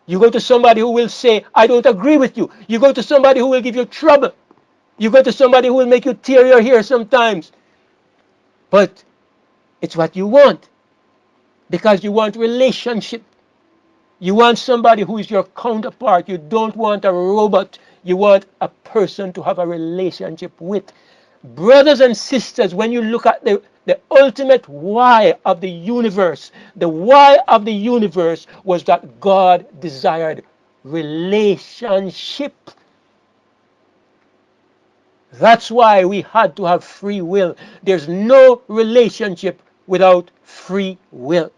You go to somebody who will say, I don't agree with you. You go to somebody who will give you trouble. You go to somebody who will make you tear your hair sometimes. But it's what you want. Because you want relationship. You want somebody who is your counterpart. You don't want a robot. You want a person to have a relationship with. Brothers and sisters, when you look at the ultimate why of the universe, the why of the universe was that God desired relationship. That's why we had to have free will. There's no relationship without free will.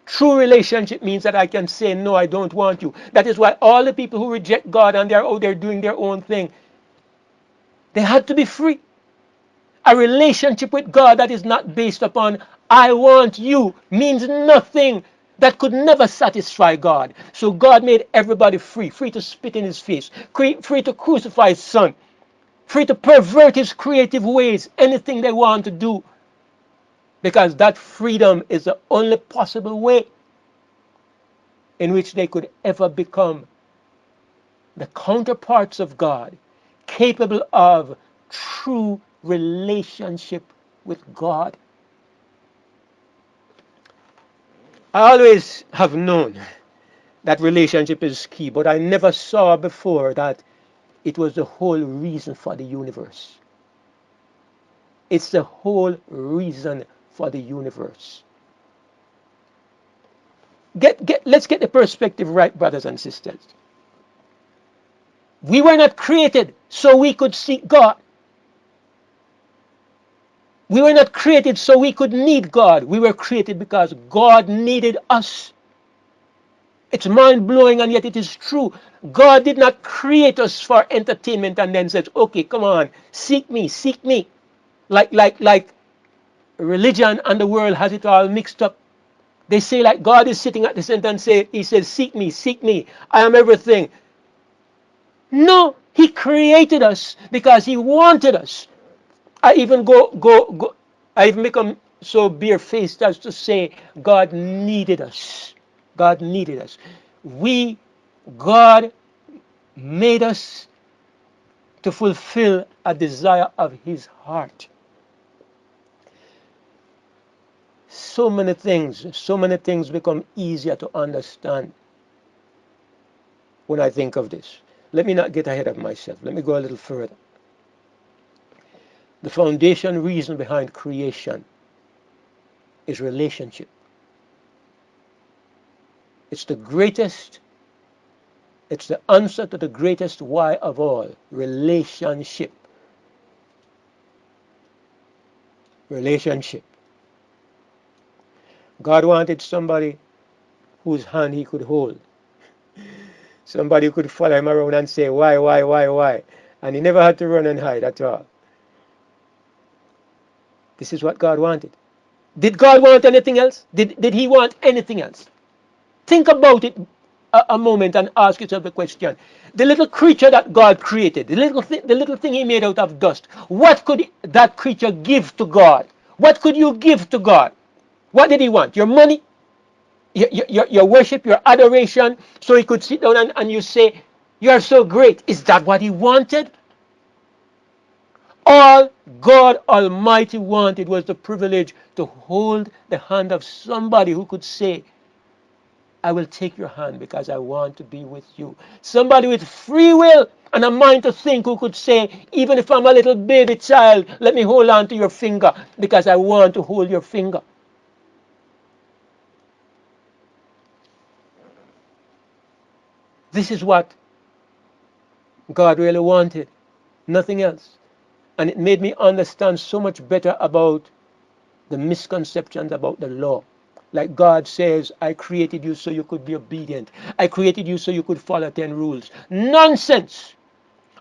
True relationship means that I can say, no, I don't want you. That is why all the people who reject God and they're out there doing their own thing, they had to be free. A relationship with God that is not based upon, I want you, means nothing. That could never satisfy God. So God made everybody free, free to spit in his face, free to crucify his son, free to pervert his creative ways, anything they want to do. Because that freedom is the only possible way in which they could ever become the counterparts of God, capable of true relationship with God. I always have known that relationship is key, but I never saw before that it was the whole reason for the universe. It's the whole reason for the universe. Let's get the perspective right, brothers and sisters. We were not created so we could seek God. We were not created so we could need God. We were created because God needed us. It's mind-blowing, and yet it is true. God did not create us for entertainment and then says, okay, come on, seek me, seek me. Like religion and the world has it all mixed up. They say like God is sitting at the center and he says, seek me, I am everything. No, he created us because he wanted us. I even I even become so barefaced as to say God needed us. God needed us. God made us to fulfill a desire of his heart. So many things become easier to understand when I think of this. Let me not get ahead of myself. Let me go a little further. The foundation reason behind creation is relationship. It's the answer to the greatest why of all. Relationship. Relationship. God wanted somebody whose hand he could hold. Somebody who could follow him around and say, why? And he never had to run and hide at all. This is what God wanted. Did God want anything else? Did he want anything else? Think about it a moment and ask yourself the question. The little creature that God created, the little thing he made out of dust, what could that creature give to God? What could you give to God? What did he want? Your money? Your worship, your adoration, so he could sit down and you say, you are so great. Is that what he wanted? All God Almighty wanted was the privilege to hold the hand of somebody who could say, I will take your hand because I want to be with you. Somebody with free will and a mind to think who could say, even if I'm a little baby child, let me hold on to your finger because I want to hold your finger. This is what God really wanted, nothing else. And it made me understand so much better about the misconceptions about the law. Like God says, I created you so you could be obedient. I created you so you could follow 10 rules. Nonsense!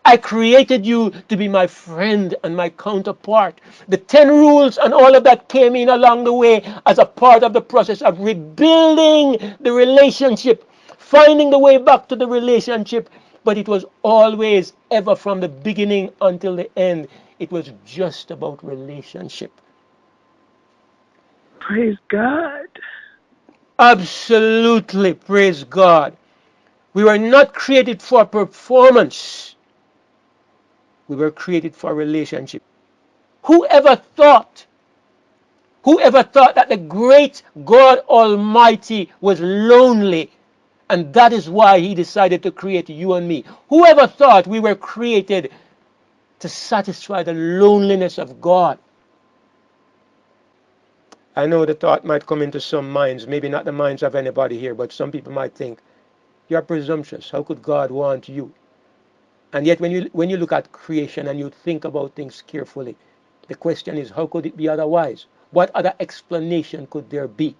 I created you to be my friend and my counterpart. The 10 rules and all of that came in along the way as a part of the process of rebuilding the relationship, finding the way back to the relationship. But it was always, ever from the beginning until the end, it was just about relationship.
Praise God.
Absolutely, praise God. We were not created for performance. We were created for relationship. Whoever thought that the great God Almighty was lonely, and that is why he decided to create you and me? Whoever thought we were created to satisfy the loneliness of God? I know the thought might come into some minds, maybe not the minds of anybody here, but some people might think, you're presumptuous. How could God want you? And yet when you look at creation and you think about things carefully, the question is, how could it be otherwise? What other explanation could there be?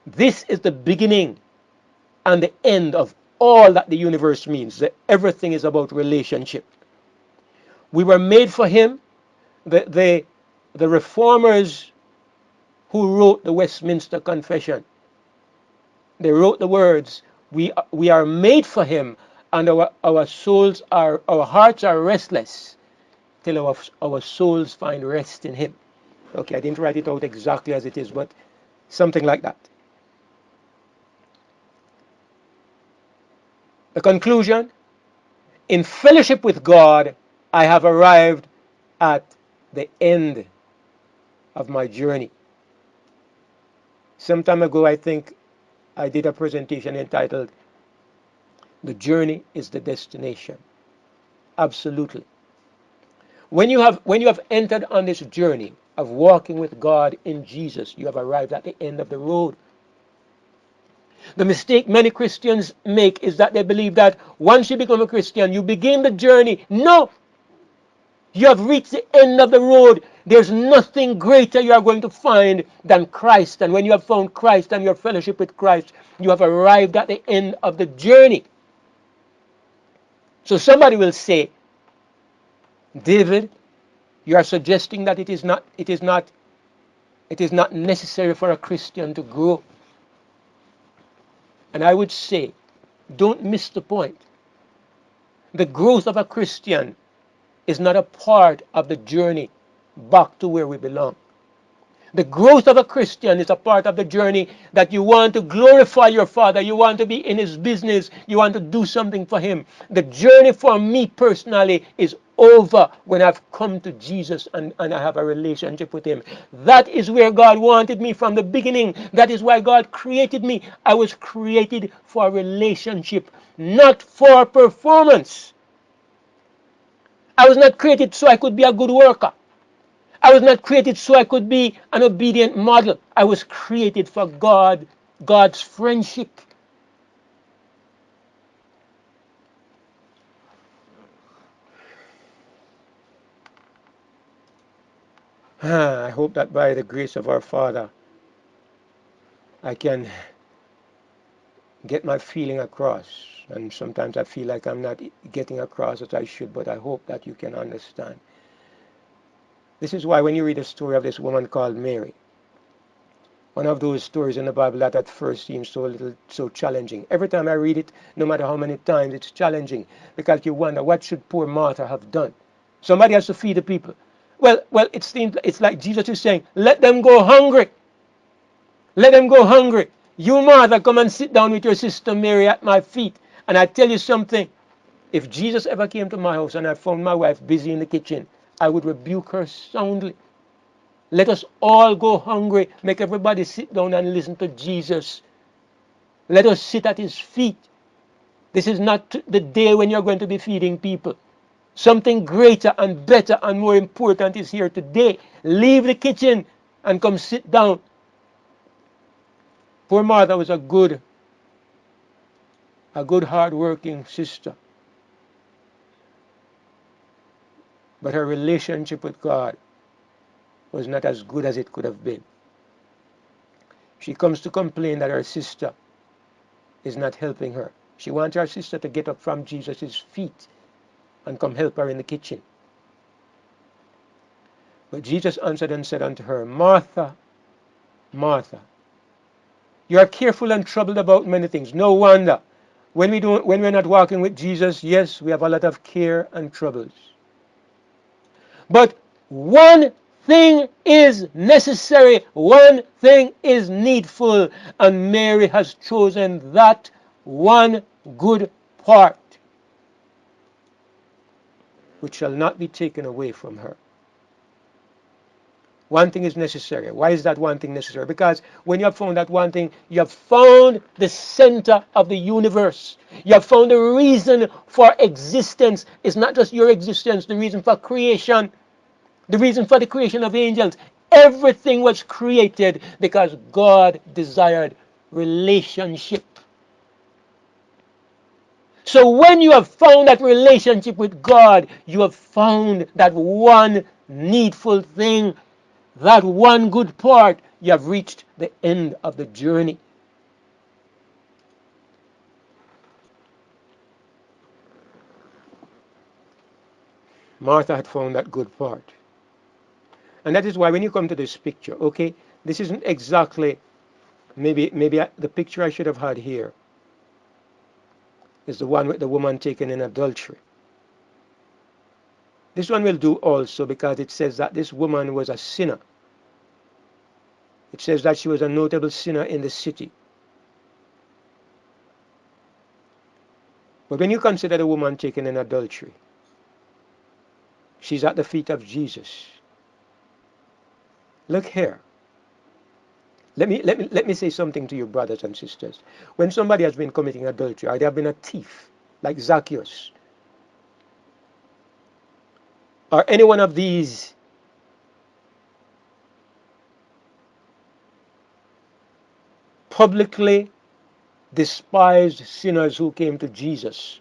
This is the beginning and the end of all that the universe means. That everything is about relationship. We were made for him. The reformers who wrote the Westminster Confession, they wrote the words, we are made for him, and our hearts are restless till our souls find rest in him. Okay, I didn't write it out exactly as it is, but something like that. The conclusion: in fellowship with God, I have arrived at the end of my journey. Some time ago, I think I did a presentation entitled, "The Journey is the Destination." Absolutely. When you have entered on this journey of walking with God in Jesus, you have arrived at the end of the road. The mistake many Christians make is that they believe that once you become a Christian, you begin the journey. No! You have reached the end of the road. There's nothing greater you are going to find than Christ. And when you have found Christ and your fellowship with Christ, you have arrived at the end of the journey. So somebody will say, David, you are suggesting that it is not necessary for a Christian to grow. And I would say, don't miss the point. The growth of a Christian is not a part of the journey back to where we belong. The growth of a Christian is a part of the journey that you want to glorify your Father. You want to be in his business. You want to do something for him. The journey for me personally is over when I've come to Jesus and I have a relationship with him. That is where God wanted me from the beginning. That is why God created me. I was created for a relationship, not for performance. I was not created so I could be a good worker. I was not created so I could be an obedient model. I was created for God's friendship. I hope that by the grace of our Father, I can get my feeling across. And sometimes I feel like I'm not getting across as I should, but I hope that you can understand. This is why when you read the story of this woman called Mary, one of those stories in the Bible that at first seems so challenging. Every time I read it, no matter how many times, it's challenging because you wonder, what should poor Martha have done? Somebody has to feed the people. Well, it's like Jesus is saying, let them go hungry. Let them go hungry. You, Martha, come and sit down with your sister Mary at my feet. And I tell you something, if Jesus ever came to my house and I found my wife busy in the kitchen, I would rebuke her soundly. Let us all go hungry. Make everybody sit down and listen to Jesus. Let us sit at his feet. This is not the day when you're going to be feeding people. Something greater and better and more important is here today. Leave the kitchen and come sit down. Poor Martha was a good hard-working sister. But her relationship with God was not as good as it could have been. She comes to complain that her sister is not helping her. She wants her sister to get up from Jesus' feet and come help her in the kitchen. But Jesus answered and said unto her, Martha, Martha, you are careful and troubled about many things. No wonder. When we're not walking with Jesus, yes, we have a lot of care and troubles. But one thing is necessary, one thing is needful, and Mary has chosen that one good part, which shall not be taken away from her. One thing is necessary. Why is that one thing necessary? Because when you have found that one thing, you have found the center of the universe. You have found the reason for existence. It's not just your existence, the reason for creation, the reason for the creation of angels. Everything was created because God desired relationship. So when you have found that relationship with God, you have found that one needful thing, that one good part. You have reached the end of the journey. Martha had found that good part. And that is why when you come to this picture, okay, this isn't exactly, maybe the picture I should have had here is the one with the woman taken in adultery. This one will do also because it says that this woman was a sinner. It says that she was a notable sinner in the city. But when you consider the woman taken in adultery, she's at the feet of Jesus. Look here. Let me say something to you, brothers and sisters. When somebody has been committing adultery, or they have been a thief, like Zacchaeus, or any one of these publicly despised sinners who came to Jesus,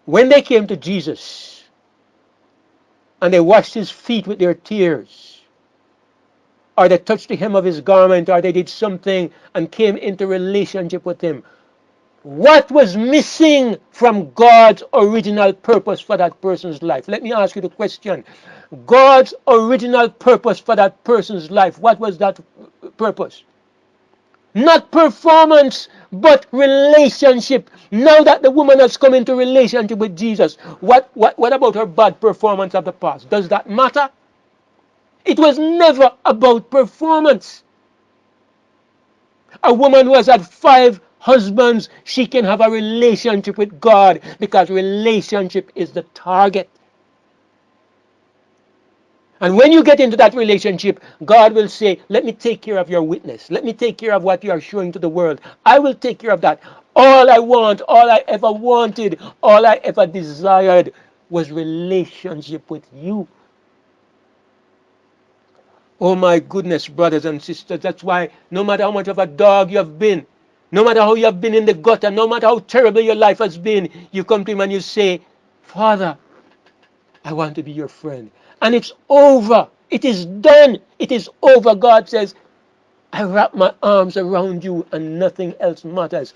when they came to Jesus and they washed his feet with their tears, or they touched the hem of his garment, or they did something and came into relationship with him, what was missing from God's original purpose for that person's life? Let me ask you the question. God's original purpose for that person's life, what was that purpose? Not performance, but relationship. Now that the woman has come into relationship with Jesus, what about her bad performance of the past? Does that matter? It was never about performance. A woman who has had 5 husbands, she can have a relationship with God because relationship is the target. And when you get into that relationship, God will say, let me take care of your witness. Let me take care of what you are showing to the world. I will take care of that. All I want, all I ever wanted, all I ever desired was relationship with you. Oh my goodness, brothers and sisters, that's why no matter how much of a dog you have been, no matter how you have been in the gutter, no matter how terrible your life has been, you come to him and you say, Father, I want to be your friend. And it's over. It is done. It is over. God says, I wrap my arms around you and nothing else matters.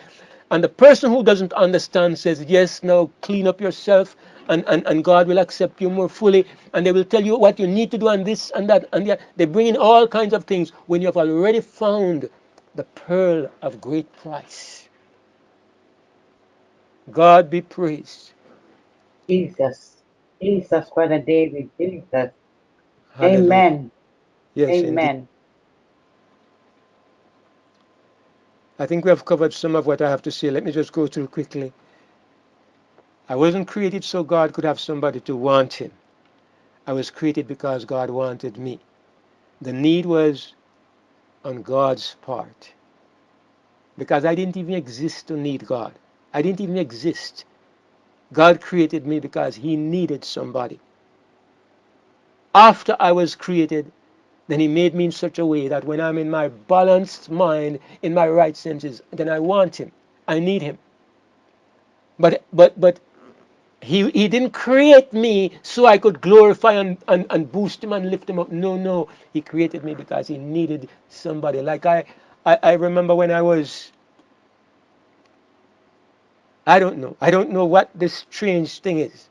And the person who doesn't understand says, yes, now clean up yourself and God will accept you more fully. And they will tell you what you need to do and this and that and that. They bring in all kinds of things when you have already found the pearl of great price. God be praised.
Jesus. Jesus, Brother David. Jesus.
Hallelujah.
Amen.
Yes, indeed.
Amen.
I think we have covered some of what I have to say. Let me just go through quickly. I wasn't created so God could have somebody to want him. I was created because God wanted me. The need was on God's part. Because I didn't even exist to need God. I didn't even exist. God created me because he needed somebody. After I was created, then he made me in such a way that when I'm in my balanced mind, in my right senses, then I want him. I need him. But he didn't create me so I could glorify and boost him and lift him up. No. He created me because he needed somebody. Like I remember when I was, I don't know what this strange thing is.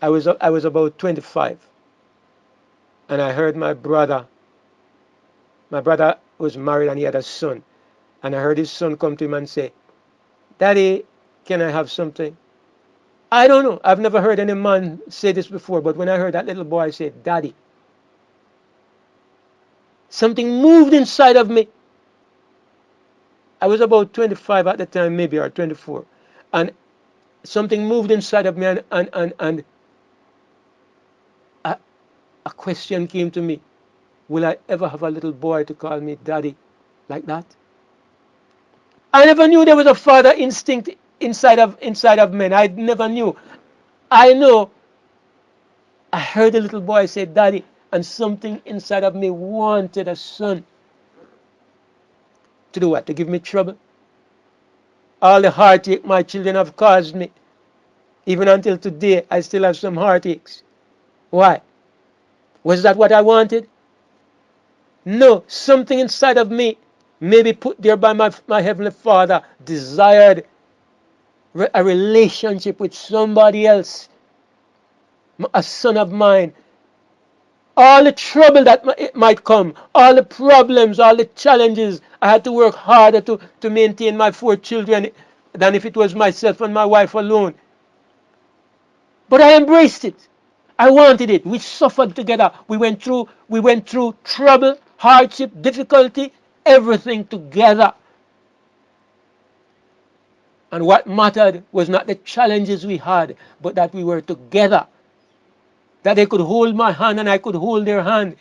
I was about 25, and I heard my brother was married and he had a son, and I heard his son come to him and say, Daddy, can I have something? I don't know. I've never heard any man say this before, but when I heard that little boy say, Daddy, something moved inside of me. I was about 25 at the time, maybe, or 24. And something moved inside of me, and a, a question came to me. Will I ever have a little boy to call me Daddy like that? I never knew there was a father instinct inside of men. I never knew. I know I heard a little boy say Daddy, and something inside of me wanted a son. To do what? To give me trouble. All the heartache my children have caused me. Even until today, I still have some heartaches. Why? Was that what I wanted? No, something inside of me, maybe put there by my Heavenly Father, desired a relationship with somebody else, a son of mine. All the trouble that it might come, all the problems, all the challenges, I had to work harder to maintain my 4 children than if it was myself and my wife alone. But I embraced it. I wanted it. We suffered together. We went through trouble, hardship, difficulty, everything together. And what mattered was not the challenges we had, but that we were together. That they could hold my hand and I could hold their hand.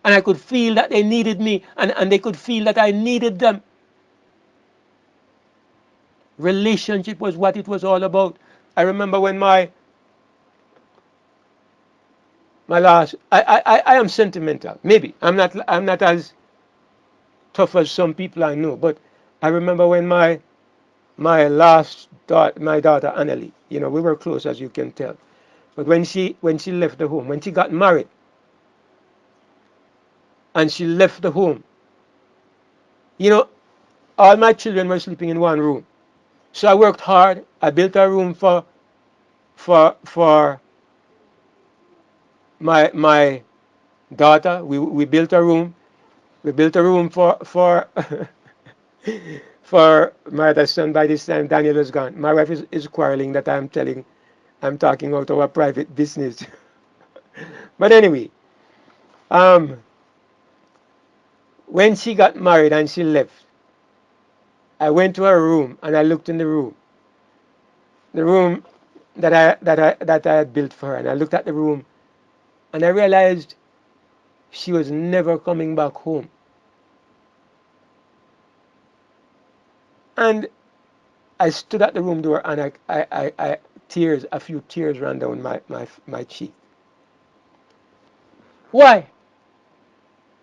And I could feel that they needed me, and they could feel that I needed them. Relationship was what it was all about. I remember when my last, I am sentimental. Maybe I'm not as tough as some people I know, but I remember when my daughter Annalie, we were close, as you can tell, but when she left the home, when she got married, and she left the home, all my children were sleeping in one room. So I worked hard. I built a room for my daughter. We built a room. We built a room for for my other son. By this time, Daniel was gone. My wife is quarreling that I'm talking out our private business. But anyway, when she got married and she left, I went to her room and I looked in the room that I had built for her, and I looked at the room and I realized she was never coming back home. And I stood at the room door and a few tears ran down my cheek. Why?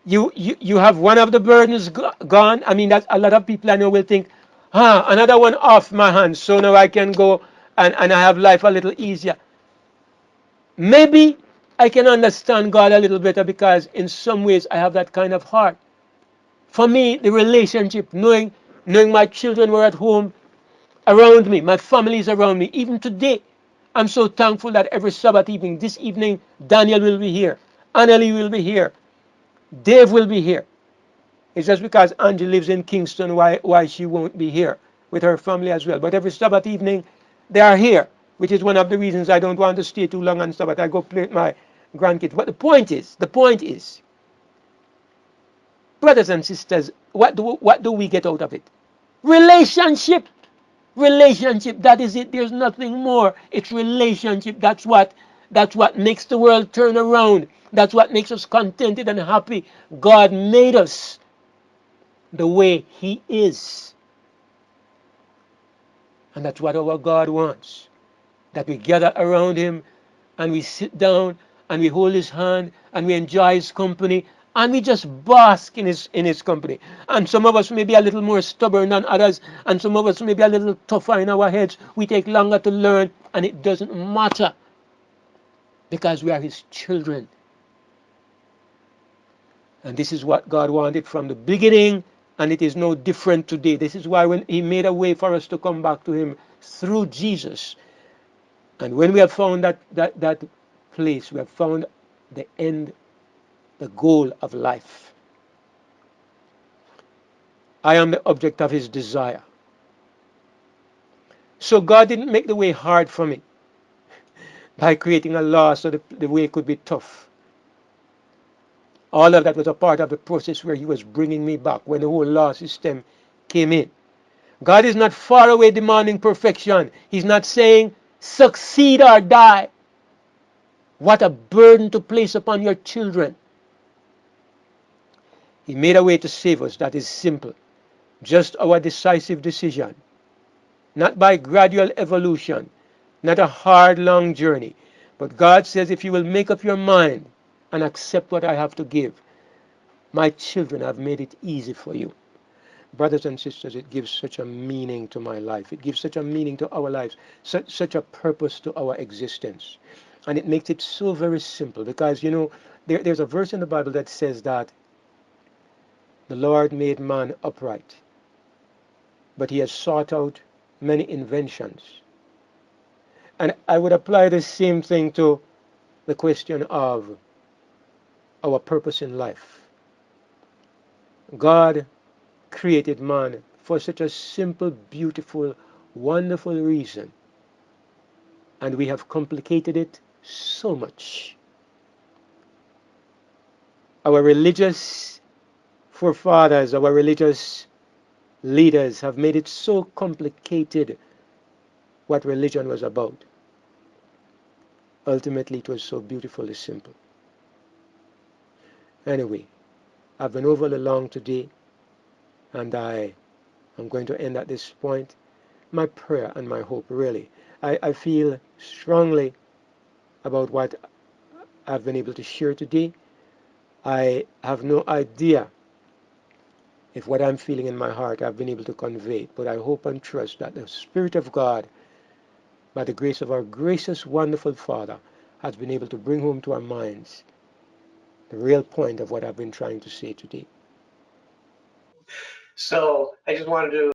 You have one of the burdens gone. I mean, that a lot of people I know will think, another one off my hands, so now I can go and I have life a little easier. Maybe I can understand God a little better because in some ways I have that kind of heart. For me, the relationship, knowing my children were at home around me, my family is around me, even today, I'm so thankful that every Sabbath evening, this evening, Daniel will be here, Annalie will be here, Dave will be here. It's just because Angie lives in Kingston why she won't be here with her family as well. But every Sabbath evening, they are here, which is one of the reasons I don't want to stay too long on Sabbath. I go play with my grandkids. But the point is, brothers and sisters, what do we get out of it? Relationship. Relationship, that is it. There's nothing more. It's relationship. That's what makes the world turn around. That's what makes us contented and happy. God made us the way He is. And that's what our God wants. That we gather around Him and we sit down and we hold His hand and we enjoy His company and we just bask in his company. And some of us may be a little more stubborn than others, and some of us may be a little tougher in our heads. We take longer to learn, and it doesn't matter because we are His children. And this is what God wanted from the beginning, and it is no different today. This is why when He made a way for us to come back to Him through Jesus. And when we have found that place, we have found the end, the goal of life. I am the object of His desire. So God didn't make the way hard for me. by creating a law so the way could be tough. All of that was a part of the process where he was bringing me back when the whole law system came in. God is not far away demanding perfection. He's not saying succeed or die. What a burden to place upon your children. He made a way to save us that is simple. Just our decisive decision. Not by gradual evolution. Not a hard, long journey. But God says if you will make up your mind and accept what I have to give, my children, I've made it easy for you. Brothers and sisters, it gives such a meaning to my life. It gives such a meaning to our lives, such a purpose to our existence. And it makes it so very simple because, you know, there's a verse in the Bible that says that the Lord made man upright, but he has sought out many inventions. And I would apply the same thing to the question of our purpose in life. God created man for such a simple, beautiful, wonderful reason. And we have complicated it so much. Our religious forefathers, our religious leaders have made it so complicated what religion was about. Ultimately, it was so beautifully simple. Anyway, I've been overly long today, and I am going to end at this point. My prayer and my hope, really. I feel strongly about what I've been able to share today. I have no idea if what I'm feeling in my heart I've been able to convey it, but I hope and trust that the Spirit of God, by the grace of our gracious, wonderful Father, has been able to bring home to our minds the real point of what I've been trying to say today.
So I just wanted to